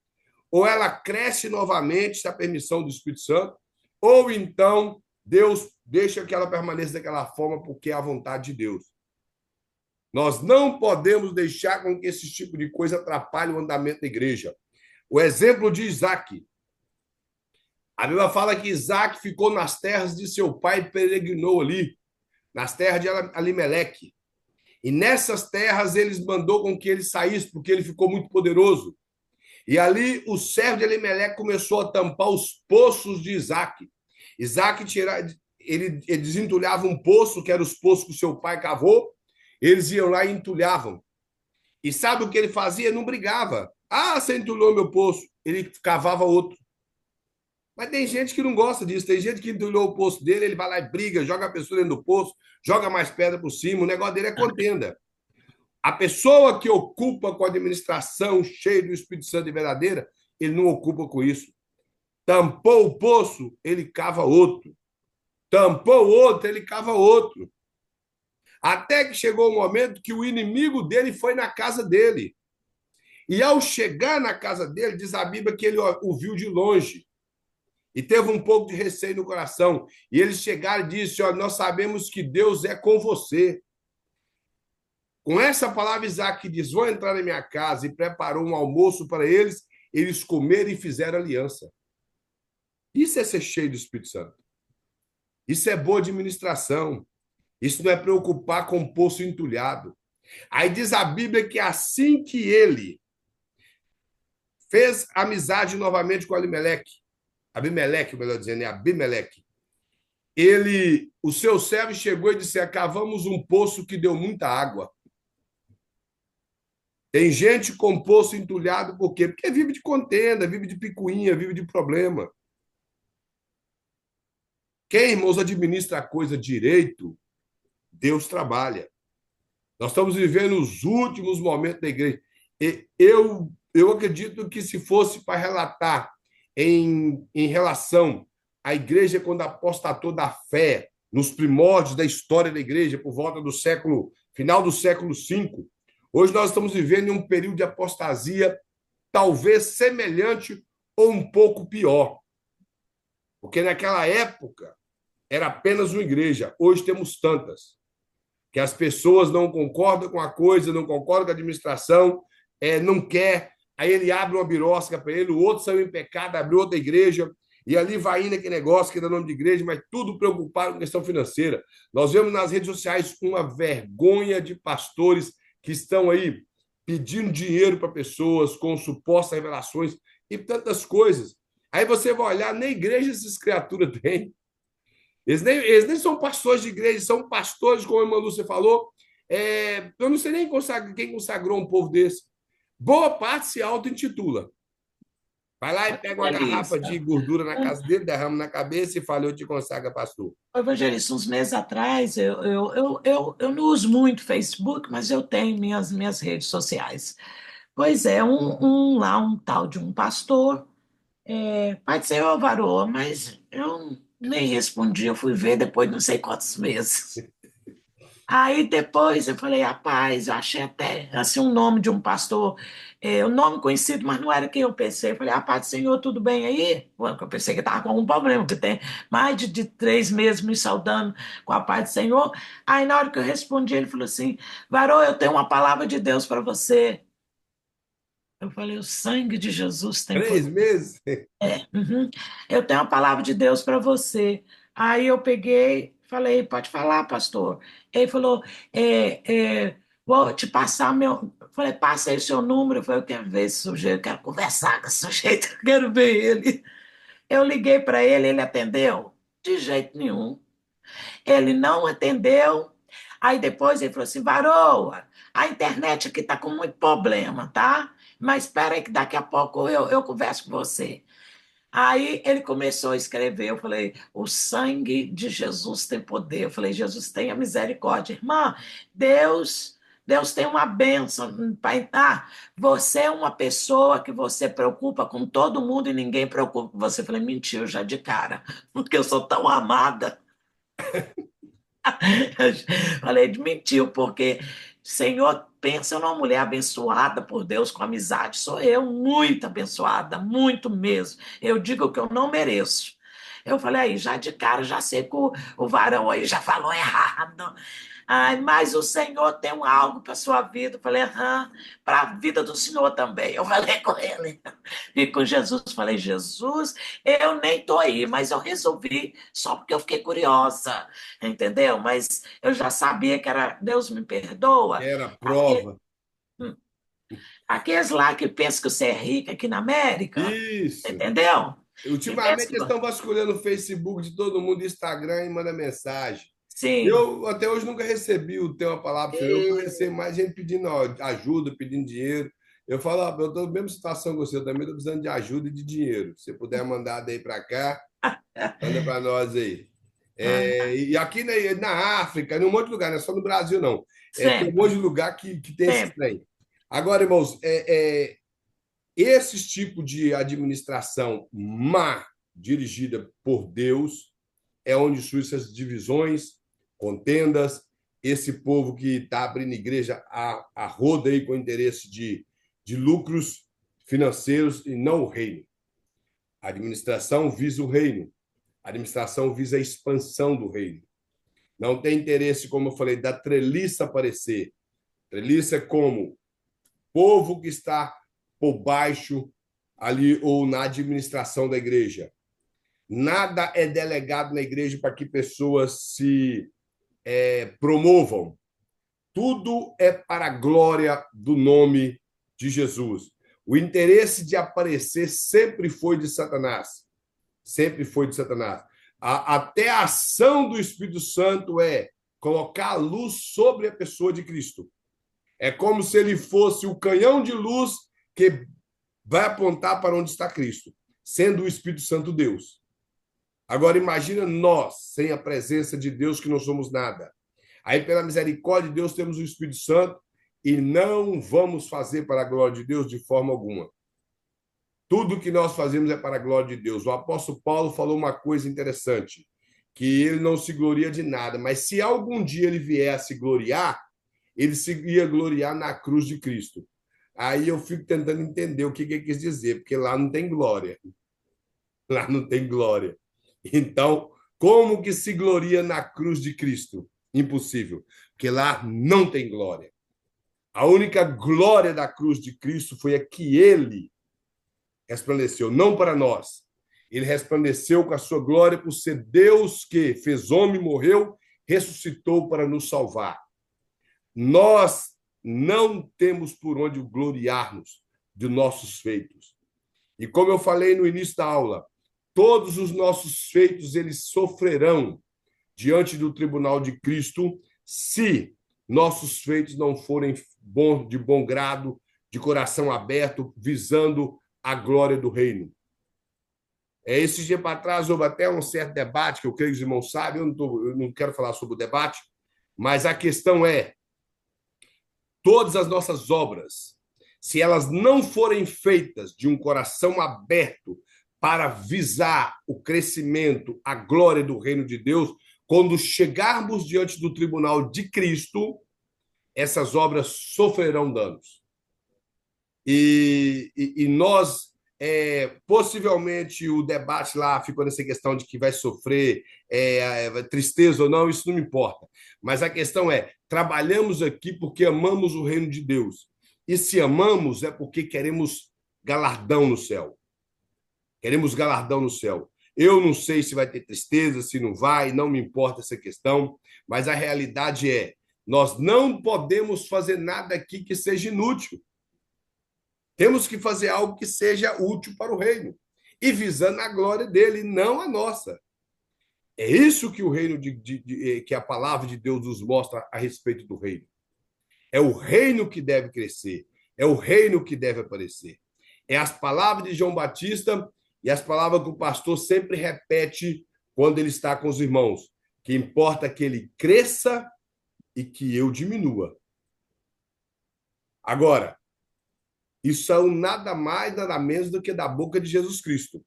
Ou ela cresce novamente, se a permissão do Espírito Santo, ou então Deus deixa que ela permaneça daquela forma porque é a vontade de Deus. Nós não podemos deixar com que esse tipo de coisa atrapalhe o andamento da igreja. O exemplo de Isaac. A Bíblia fala que Isaac ficou nas terras de seu pai e peregrinou ali, nas terras de Alimeleque. E nessas terras eles mandou com que ele saísse, porque ele ficou muito poderoso. E ali o servo de Alimeleque começou a tampar os poços de Isaac. Isaac ele desentulhava um poço, que era os poços que o seu pai cavou, eles iam lá e entulhavam. E sabe o que ele fazia? Não brigava. Ah, você entulhou meu poço. Ele cavava outro. Mas tem gente que não gosta disso, tem gente que entulhou o poço dele, ele vai lá e briga, joga a pessoa dentro do poço, joga mais pedra por cima, o negócio dele é contenda. A pessoa que ocupa com a administração cheia do Espírito Santo e verdadeira, ele não ocupa com isso. Tampou o poço, ele cava outro. Tampou outro, ele cava outro. Até que chegou o momento que o inimigo dele foi na casa dele. E ao chegar na casa dele, diz a Bíblia que ele o viu de longe. E teve um pouco de receio no coração. E eles chegaram e disseram: nós sabemos que Deus é com você. Com essa palavra, Isaac diz: vão entrar na minha casa, e preparou um almoço para eles. Eles comeram e fizeram aliança. Isso é ser cheio do Espírito Santo. Isso é boa administração. Isso não é preocupar com o poço entulhado. Aí diz a Bíblia que assim que ele fez amizade novamente com Abimeleque, melhor dizendo, é Abimeleque, o seu servo chegou e disse: cavamos um poço que deu muita água. Tem gente com poço entulhado, por quê? Porque vive de contenda, vive de picuinha, vive de problema. Quem, irmãos, administra a coisa direito, Deus trabalha. Nós estamos vivendo os últimos momentos da igreja. Eu acredito que se fosse para relatar em relação à igreja quando apostatou da fé, nos primórdios da história da igreja, por volta do final do século V, hoje nós estamos vivendo em um período de apostasia talvez semelhante ou um pouco pior. Porque naquela época era apenas uma igreja, hoje temos tantas. Que as pessoas não concordam com a coisa, não concordam com a administração, não quer, aí ele abre uma birosca para ele, o outro saiu em pecado, abriu outra igreja, e ali vai indo aquele negócio que dá nome de igreja, mas tudo preocupado com questão financeira. Nós vemos nas redes sociais uma vergonha de pastores que estão aí pedindo dinheiro para pessoas com supostas revelações e tantas coisas. Aí você vai olhar, nem igreja essas criaturas têm. Eles nem são pastores de igreja, são pastores, como a irmã Lúcia falou. Eu não sei nem quem consagrou um povo desse. Boa parte se auto-intitula. Vai lá e pega uma garrafa de gordura na casa dele, derrama na cabeça e fala: eu te consagro, pastor. Evangelista, uns meses atrás, eu não uso muito Facebook, mas eu tenho minhas redes sociais. Pois é, um tal de um pastor, Pai do Senhor, varou, mas eu nem respondi, eu fui ver depois de não sei quantos meses. Aí depois eu falei: rapaz, eu achei até assim um nome de um pastor, um nome conhecido, mas não era quem eu pensei. Eu falei: rapaz do Senhor, tudo bem aí? Porque eu pensei que estava com algum problema, porque tem mais de 3 meses me saudando com a paz do Senhor. Aí na hora que eu respondi, ele falou assim: varô, eu tenho uma palavra de Deus para você. Eu falei: o sangue de Jesus tem poder. 3 meses? Uhum. Eu tenho uma palavra de Deus para você. Aí eu peguei, falei: pode falar, pastor. Ele falou: vou te passar meu. Falei: passa aí o seu número. Eu falei: eu quero ver esse sujeito, eu quero conversar com esse sujeito, eu quero ver ele. Eu liguei para ele, ele atendeu? De jeito nenhum. Ele não atendeu. Aí depois ele falou assim: varoa, a internet aqui está com muito problema, tá? Mas espera aí que daqui a pouco eu converso com você. Aí ele começou a escrever. Eu falei: o sangue de Jesus tem poder. Eu falei: Jesus, tenha misericórdia. Irmã, Deus tem uma bênção para entrar. Você é uma pessoa que você preocupa com todo mundo e ninguém preocupa com você. Eu falei: mentiu já de cara, porque eu sou tão amada. Falei: mentiu, porque Senhor, pensa numa mulher abençoada por Deus com amizade. Sou eu, muito abençoada, muito mesmo. Eu digo que eu não mereço. Eu falei: aí, já de cara, já sei que o varão aí já falou errado. Ai, mas o Senhor tem algo para a sua vida. Eu falei: aham, para a vida do Senhor também. Eu falei com ele. E com Jesus, falei: Jesus, eu nem estou aí, mas eu resolvi só porque eu fiquei curiosa, entendeu? Mas eu já sabia que era Deus me perdoa. Era prova. Aqueles lá que pensam que você é rico aqui na América, Isso. entendeu? Que Ultimamente pensam eles que... estão vasculhando o Facebook de todo mundo, Instagram e manda mensagem. Sim. Eu até hoje nunca recebi o Ter uma Palavra, Senhor. Eu recebo mais gente pedindo ajuda, pedindo dinheiro. Eu falo, ó, eu estou na mesma situação que você, eu também estou precisando de ajuda e de dinheiro. Se você puder mandar daí para cá, manda para nós aí. E aqui na África, em um monte de lugar, não é só no Brasil, não. Tem um monte Sempre, de lugar que tem esse sempre. trem. Agora, irmãos, esse tipo de administração má, dirigida por Deus, é onde surgem essas divisões, contendas, esse povo que está abrindo igreja a roda aí com interesse de lucros financeiros e não o reino. A administração visa o reino. A administração visa a expansão do reino. Não tem interesse, como eu falei, da treliça aparecer. Treliça é como povo que está por baixo ali ou na administração da igreja. Nada é delegado na igreja para que pessoas se promovam. Tudo é para a glória do nome de Jesus. O interesse de aparecer sempre foi de Satanás. Sempre foi de Satanás. Até a ação do Espírito Santo é colocar a luz sobre a pessoa de Cristo. É como se ele fosse o canhão de luz que vai apontar para onde está Cristo, sendo o Espírito Santo Deus. Agora, imagina nós, sem a presença de Deus, que não somos nada. Aí, pela misericórdia de Deus, temos o Espírito Santo e não vamos fazer para a glória de Deus de forma alguma. Tudo que nós fazemos é para a glória de Deus. O apóstolo Paulo falou uma coisa interessante, que ele não se gloria de nada, mas se algum dia ele vier a se gloriar, ele se ia gloriar na cruz de Cristo. Aí eu fico tentando entender o que ele quis dizer, porque lá não tem glória. Lá não tem glória. Então, como que se gloria na cruz de Cristo? Impossível, porque lá não tem glória. A única glória da cruz de Cristo foi a que ele resplandeceu, não para nós. Ele resplandeceu com a sua glória por ser Deus que fez homem, morreu, ressuscitou para nos salvar. Nós não temos por onde gloriar-nos de nossos feitos. E como eu falei no início da aula, todos os nossos feitos eles sofrerão diante do tribunal de Cristo se nossos feitos não forem de bom grado, de coração aberto, visando a glória do reino. Esse dia para trás houve até um certo debate, que eu creio que os irmãos sabem, eu não quero falar sobre o debate, mas a questão é, todas as nossas obras, se elas não forem feitas de um coração aberto para visar o crescimento, a glória do reino de Deus, quando chegarmos diante do tribunal de Cristo, essas obras sofrerão danos. E nós, possivelmente, o debate lá ficou nessa questão de que vai sofrer tristeza ou não, isso não me importa. Mas a questão é, trabalhamos aqui porque amamos o reino de Deus. E se amamos, é porque queremos galardão no céu. Queremos galardão no céu. Eu não sei se vai ter tristeza, se não vai, não me importa essa questão, mas a realidade é, nós não podemos fazer nada aqui que seja inútil. Temos que fazer algo que seja útil para o reino, e visando a glória dele, não a nossa. É isso que o reino que a palavra de Deus nos mostra a respeito do reino. É o reino que deve crescer, é o reino que deve aparecer. É as palavras de João Batista e as palavras que o pastor sempre repete quando ele está com os irmãos, que importa que ele cresça e que eu diminua. Agora, isso são nada mais, nada menos do que da boca de Jesus Cristo.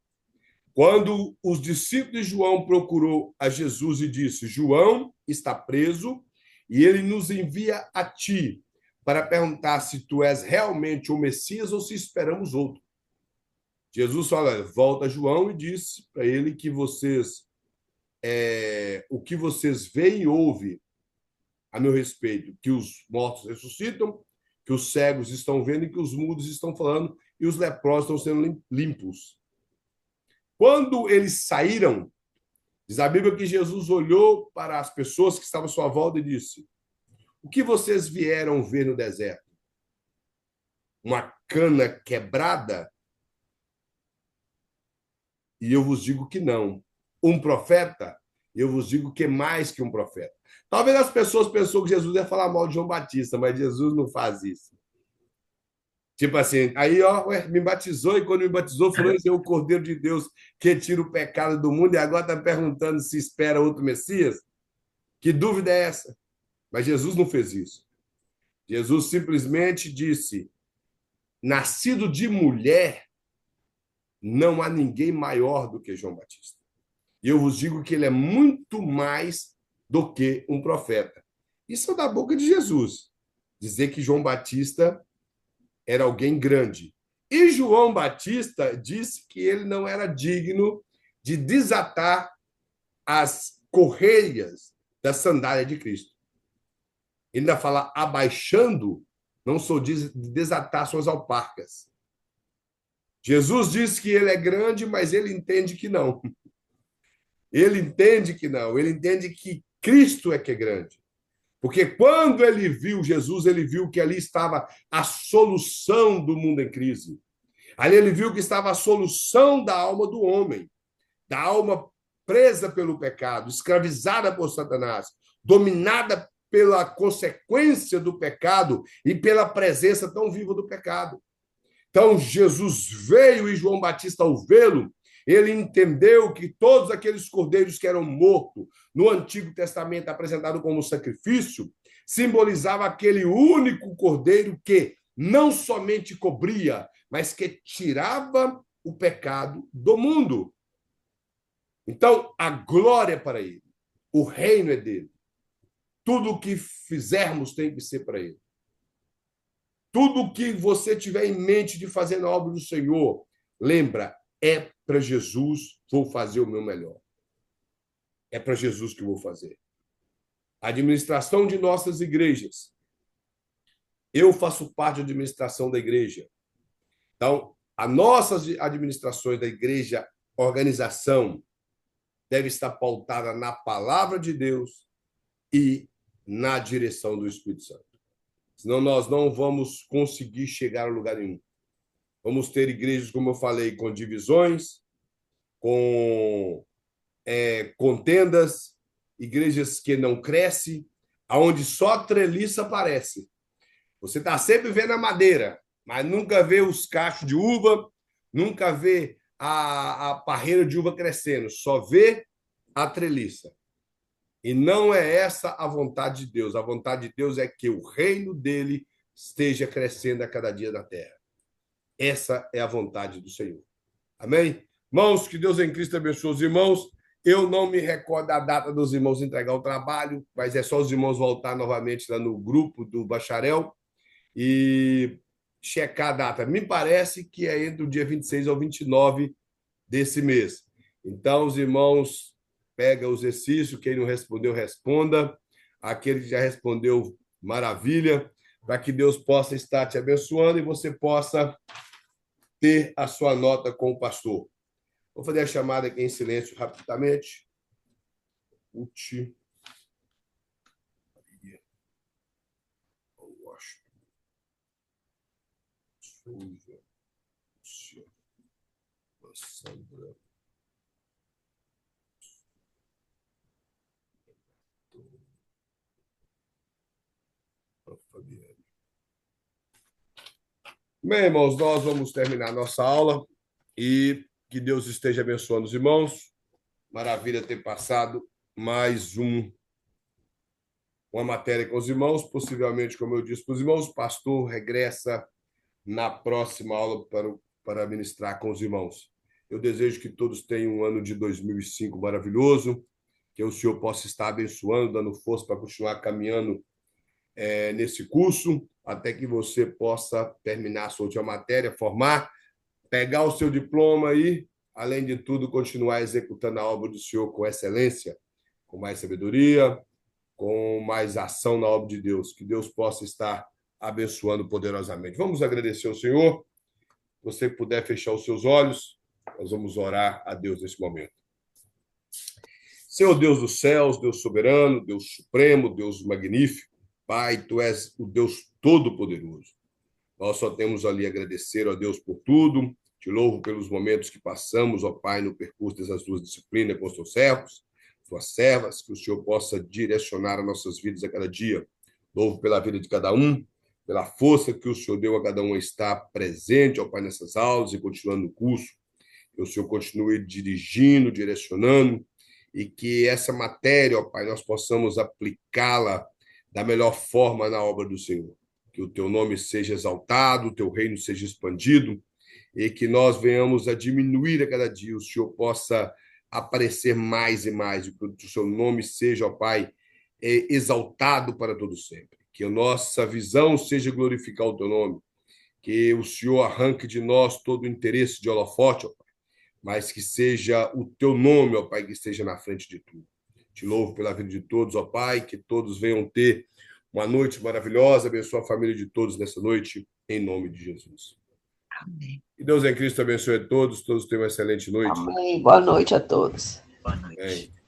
Quando os discípulos de João procurou a Jesus e disse, João está preso e ele nos envia a ti para perguntar se tu és realmente o Messias ou se esperamos outro. Jesus fala, volta a João e disse para ele que o que vocês veem e ouvem a meu respeito, que os mortos ressuscitam, que os cegos estão vendo e que os mudos estão falando e os leprosos estão sendo limpos. Quando eles saíram, diz a Bíblia que Jesus olhou para as pessoas que estavam à sua volta e disse, o que vocês vieram ver no deserto? Uma cana quebrada? E eu vos digo que não. Um profeta? Eu vos digo que é mais que um profeta. Talvez as pessoas pensou que Jesus ia falar mal de João Batista, mas Jesus não faz isso. Tipo assim, aí, ó, ué, me batizou e quando me batizou, falou: esse é o Cordeiro de Deus que tira o pecado do mundo e agora está perguntando se espera outro Messias? Que dúvida é essa? Mas Jesus não fez isso. Jesus simplesmente disse: nascido de mulher, não há ninguém maior do que João Batista. E eu vos digo que ele é muito mais do que um profeta. Isso é da boca de Jesus. Dizer que João Batista era alguém grande. E João Batista disse que ele não era digno de desatar as correias da sandália de Cristo. Ele ainda fala abaixando, não sou de desatar suas alparcas. Jesus disse que ele é grande, mas ele entende que não. Ele entende que não. Ele entende que Cristo é que é grande. Porque quando ele viu Jesus, ele viu que ali estava a solução do mundo em crise. Ali ele viu que estava a solução da alma do homem, da alma presa pelo pecado, escravizada por Satanás, dominada pela consequência do pecado e pela presença tão viva do pecado. Então, Jesus veio e João Batista, ao vê-lo, ele entendeu que todos aqueles cordeiros que eram mortos no Antigo Testamento, apresentado como sacrifício, simbolizava aquele único cordeiro que não somente cobria, mas que tirava o pecado do mundo. Então, a glória é para ele, o reino é dele. Tudo o que fizermos tem que ser para ele. Tudo o que você tiver em mente de fazer na obra do Senhor, lembra, é para Jesus, vou fazer o meu melhor. É para Jesus que vou fazer. A administração de nossas igrejas. Eu faço parte da administração da igreja. Então, as nossas administrações da igreja, organização, deve estar pautada na palavra de Deus e na direção do Espírito Santo. Senão nós não vamos conseguir chegar a lugar nenhum. Vamos ter igrejas, como eu falei, com divisões, com contendas, igrejas que não crescem, aonde só treliça aparece. Você está sempre vendo a madeira, mas nunca vê os cachos de uva, nunca vê a parreira de uva crescendo, só vê a treliça. E não é essa a vontade de Deus. A vontade de Deus é que o reino dele esteja crescendo a cada dia na terra. Essa é a vontade do Senhor. Amém? Irmãos, que Deus em Cristo abençoe os irmãos. Eu não me recordo da data dos irmãos entregar o trabalho, mas é só os irmãos voltar novamente lá no grupo do bacharel e checar a data. Me parece que é entre o dia 26 ao 29 desse mês. Então, os irmãos pegam o exercício, quem não respondeu, responda. Aquele que já respondeu, maravilha, para que Deus possa estar te abençoando e você possa ter a sua nota com o pastor. Vou fazer a chamada aqui em silêncio rapidamente. Uti. Souza. Sandra. Bem, irmãos, nós vamos terminar nossa aula e que Deus esteja abençoando os irmãos. Maravilha ter passado mais uma matéria com os irmãos. Possivelmente, como eu disse para os irmãos, o pastor regressa na próxima aula para ministrar com os irmãos. Eu desejo que todos tenham um ano de 2005 maravilhoso, que o Senhor possa estar abençoando, dando força para continuar caminhando nesse curso, até que você possa terminar a sua última matéria, formar, pegar o seu diploma e, além de tudo, continuar executando a obra do Senhor com excelência, com mais sabedoria, com mais ação na obra de Deus. Que Deus possa estar abençoando poderosamente. Vamos agradecer ao Senhor. Se você puder fechar os seus olhos, nós vamos orar a Deus nesse momento. Senhor Deus dos céus, Deus soberano, Deus supremo, Deus magnífico, Pai, Tu és o Deus todo-poderoso. Nós só temos ali a agradecer a Deus por tudo. Te louvo pelos momentos que passamos, ó Pai, no percurso dessas duas disciplinas com os Teus servos, Tuas servas, que o Senhor possa direcionar as nossas vidas a cada dia. Louvo pela vida de cada um, pela força que o Senhor deu a cada um a estar presente, ó Pai, nessas aulas e continuando o curso. Que o Senhor continue dirigindo, direcionando, e que essa matéria, ó Pai, nós possamos aplicá-la da melhor forma na obra do Senhor. Que o teu nome seja exaltado, o teu reino seja expandido, e que nós venhamos a diminuir a cada dia, o Senhor possa aparecer mais e mais, e que o seu nome seja, ó Pai, exaltado para todo sempre. Que a nossa visão seja glorificar o teu nome, que o Senhor arranque de nós todo o interesse de holofote, ó Pai, mas que seja o teu nome, ó Pai, que esteja na frente de tudo. Te louvo pela vida de todos, ó Pai, que todos venham ter uma noite maravilhosa, abençoa a família de todos nessa noite, em nome de Jesus. Amém. Que Deus em Cristo abençoe a todos, todos tenham uma excelente noite. Amém. Boa noite a todos. Boa noite. Amém.